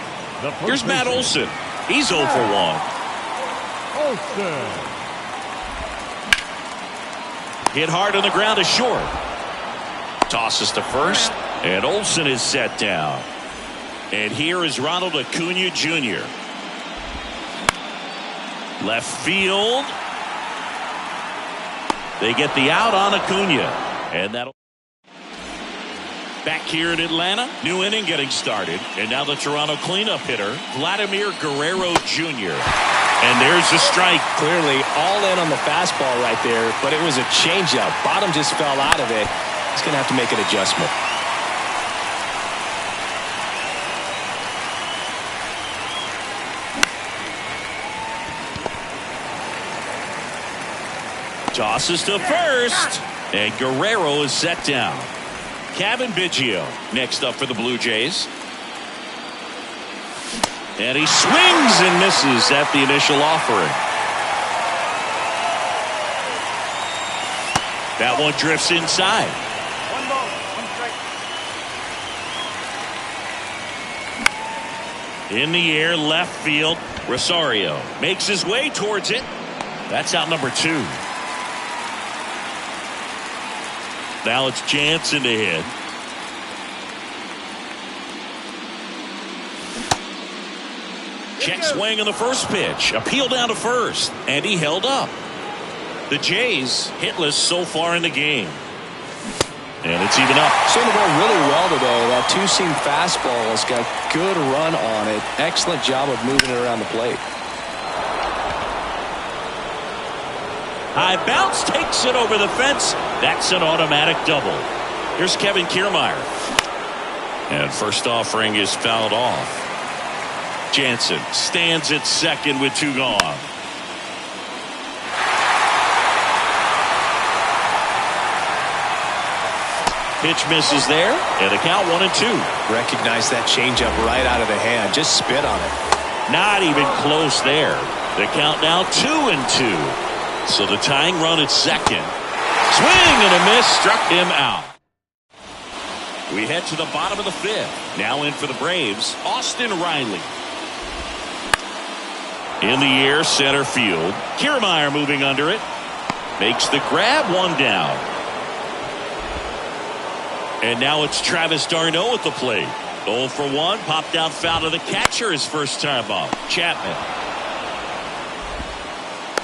Here's Matt Olson. He's 0 for 1. Hit hard on the ground is short. Tosses to first. And Olson is set down. And here is Ronald Acuna Jr. Left field. They get the out on Acuna. And that'll. Back here in Atlanta, new inning getting started. And now the Toronto cleanup hitter, Vladimir Guerrero Jr. And there's the strike. Clearly all in on the fastball right there, but it was a changeup. Bottom just fell out of it. He's going to have to make an adjustment. Tosses to first. And Guerrero is set down. Kevin Biggio next up for the Blue Jays. And he swings and misses at the initial offering. That one drifts inside. One ball, one strike. In the air, left field. Rosario makes his way towards it. That's out number 2. Now it's Jansen to hit. Check swing on the first pitch. Appeal down to first. And he held up. The Jays hitless so far in the game. And it's even up. Seeing the ball really well today. That two-seam fastball has got good run on it. Excellent job of moving it around the plate. High bounce takes it over the fence. That's an automatic double. Here's Kevin Kiermaier. And first offering is fouled off. Jansen stands at second with 2 gone. Pitch misses there, and a count 1-2. Recognize that changeup right out of the hand. Just spit on it. Not even close there. The count now 2-2. So the tying run at second. Swing and a miss, struck him out. We head to the bottom of the 5th. Now in for the Braves, Austin Riley. In the air, center field. Kiermaier moving under it. Makes the grab, 1 down. And now it's Travis d'Arnaud at the plate. 0 for 1, popped out foul to the catcher his first time up. Chapman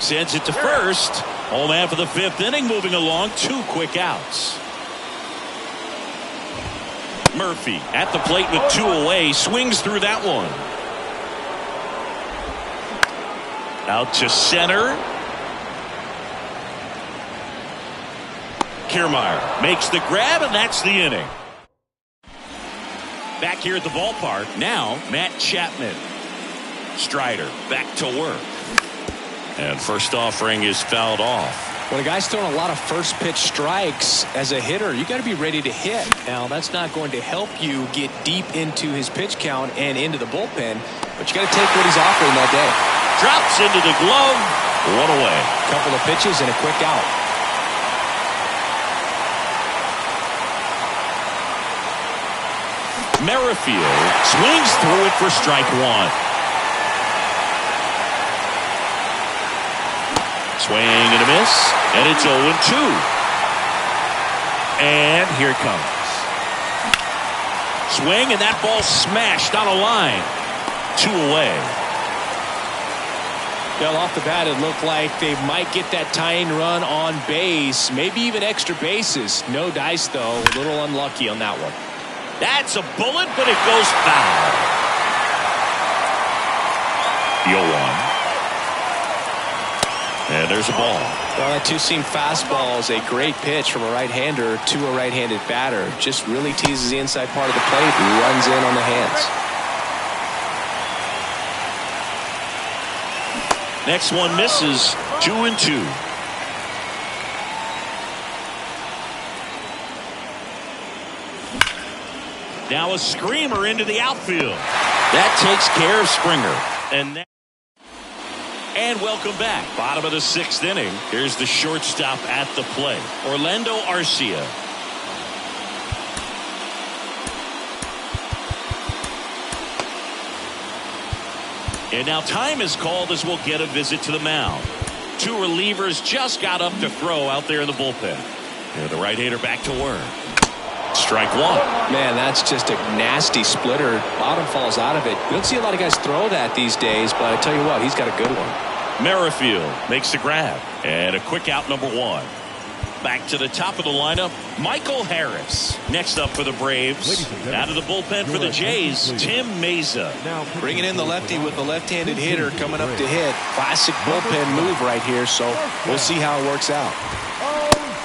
sends it to first. Home man for the 5th inning, moving along, 2 quick outs. Murphy at the plate with 2 away, swings through that one. Out to center. Kiermaier makes the grab, and that's the inning. Back here at the ballpark, now Matt Chapman. Strider back to work. And first offering is fouled off. When a guy's throwing a lot of first pitch strikes as a hitter, you got to be ready to hit. Now, that's not going to help you get deep into his pitch count and into the bullpen, but you got to take what he's offering that day. Drops into the glove. 1 away. Couple of pitches and a quick out. Merrifield swings through it for strike 1. Swing and a miss, and it's 0-2. And here it comes. Swing, and that ball smashed on a line. 2 away. Well, off the bat, it looked like they might get that tying run on base, maybe even extra bases. No dice, though. A little unlucky on that one. That's a bullet, but it goes foul. 0-1. And there's a ball. Well, that two-seam fastball is a great pitch from a right-hander to a right-handed batter. Just really teases the inside part of the plate, runs in on the hands. Next one misses. 2-2. Now a screamer into the outfield. That takes care of Springer. And welcome back. Bottom of the 6th inning. Here's the shortstop at the plate, Orlando Arcia. And now time is called as we'll get a visit to the mound. 2 relievers just got up to throw out there in the bullpen. And the right-hander back to work. Strike 1. Man, that's just a nasty splitter. Bottom falls out of it. You don't see a lot of guys throw that these days, but I tell you what, he's got a good one. Merrifield makes the grab. And a quick out, number 1. Back to the top of the lineup, Michael Harris. Next up for the Braves, out of the bullpen for the Jays, Tim Meza. Bringing in the lefty with the left-handed hitter coming up to hit. Classic bullpen move right here, so we'll see how it works out.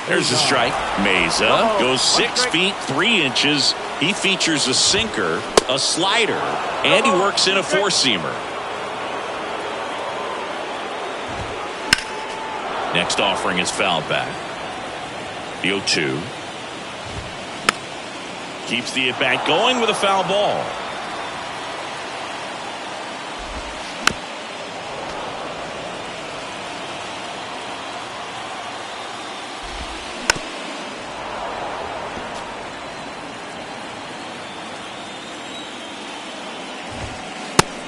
There's the strike. Meza goes 6 feet 3 inches. He features a sinker, a slider, and he works in a 4-seamer. Next offering is fouled back. The 0-2. Keeps the at-bat going with a foul ball.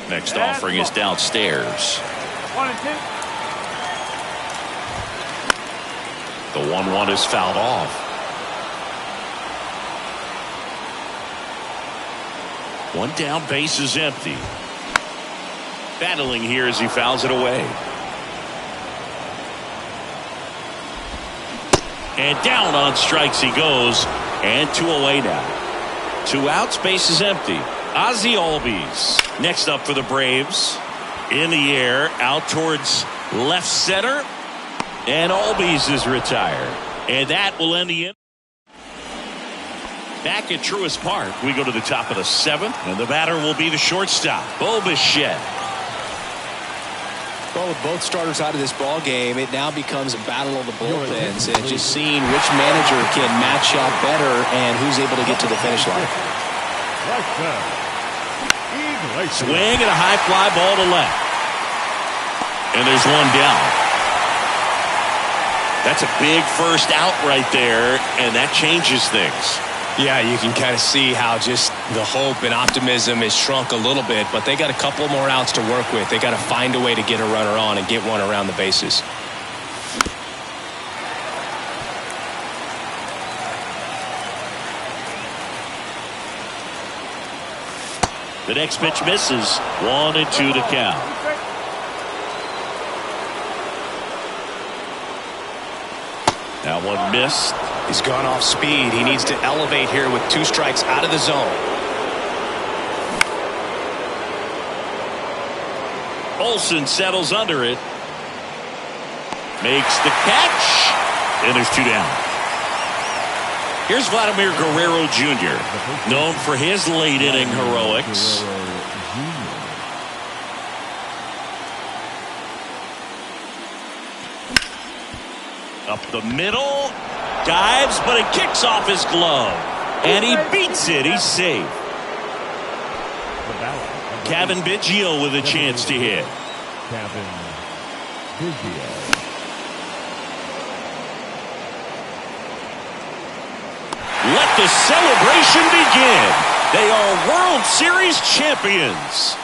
Next offering is downstairs. 1 and 2. The 1-1 is fouled off. One down, base is empty. Battling here as he fouls it away. And down on strikes he goes. And 2 away now. 2 outs, base is empty. Ozzie Albies next up for the Braves. In the air, out towards left center. And Albies is retired. And that will end the inning. Back at Truist Park, we go to the top of the 7th. And the batter will be the shortstop, Bo Bichette. Well, with both starters out of this ball game, it now becomes a battle of the bullpens and just seeing which manager can match up better and who's able to get to the finish line. Swing and a high fly ball to left. And there's one down. That's a big first out right there, and that changes things. Yeah, you can kind of see how just the hope and optimism is shrunk a little bit, but they got a couple more outs to work with. They got to find a way to get a runner on and get one around the bases. The next pitch misses. 1-2 to count. That one missed. He's gone off speed. He needs to elevate here with 2 strikes out of the zone. Olsen settles under it. Makes the catch. And there's 2 down. Here's Vladimir Guerrero Jr., known for his late inning heroics. Up the middle, dives, but it kicks off his glove. And he beats it. He's safe. Kevin Biggio with a chance to hit. Kevin Biggio. Let the celebration begin. They are World Series champions.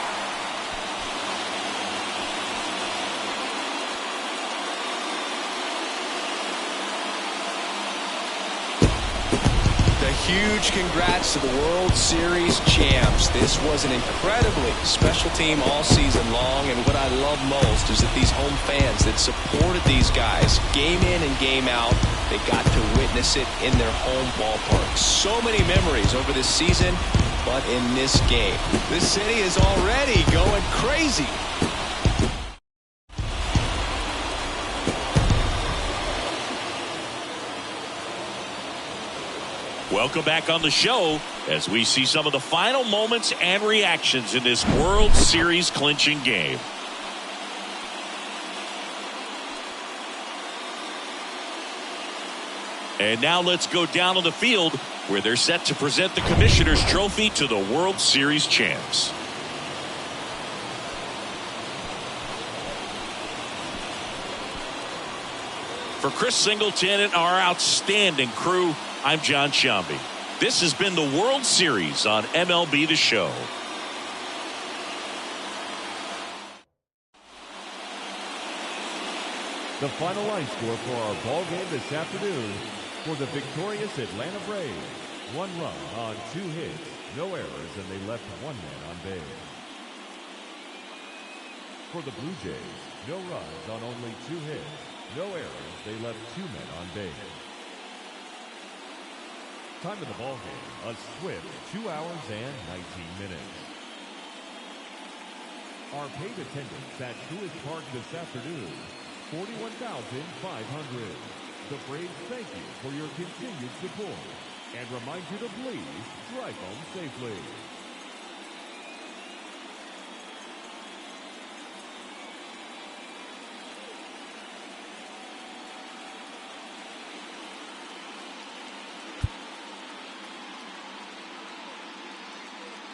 Huge congrats to the World Series champs. This was an incredibly special team all season long, and what I love most is that these home fans that supported these guys game in and game out, they got to witness it in their home ballpark. So many memories over this season, but in this game, this city is already going crazy. Welcome back on the show as we see some of the final moments and reactions in this World Series clinching game. And now let's go down on the field where they're set to present the Commissioner's Trophy to the World Series champs. For Chris Singleton and our outstanding crew, I'm John Shambi. This has been the World Series on MLB The Show. The final line score for our ball game this afternoon for the victorious Atlanta Braves. 1 run on 2 hits, no errors, and they left 1 man on base. For the Blue Jays, no runs on only 2 hits, no errors, they left 2 men on base. Time of the ball game, a swift 2 hours and 19 minutes. Our paid attendance at Truist Park this afternoon, 41,500. The Braves thank you for your continued support and remind you to please drive home safely.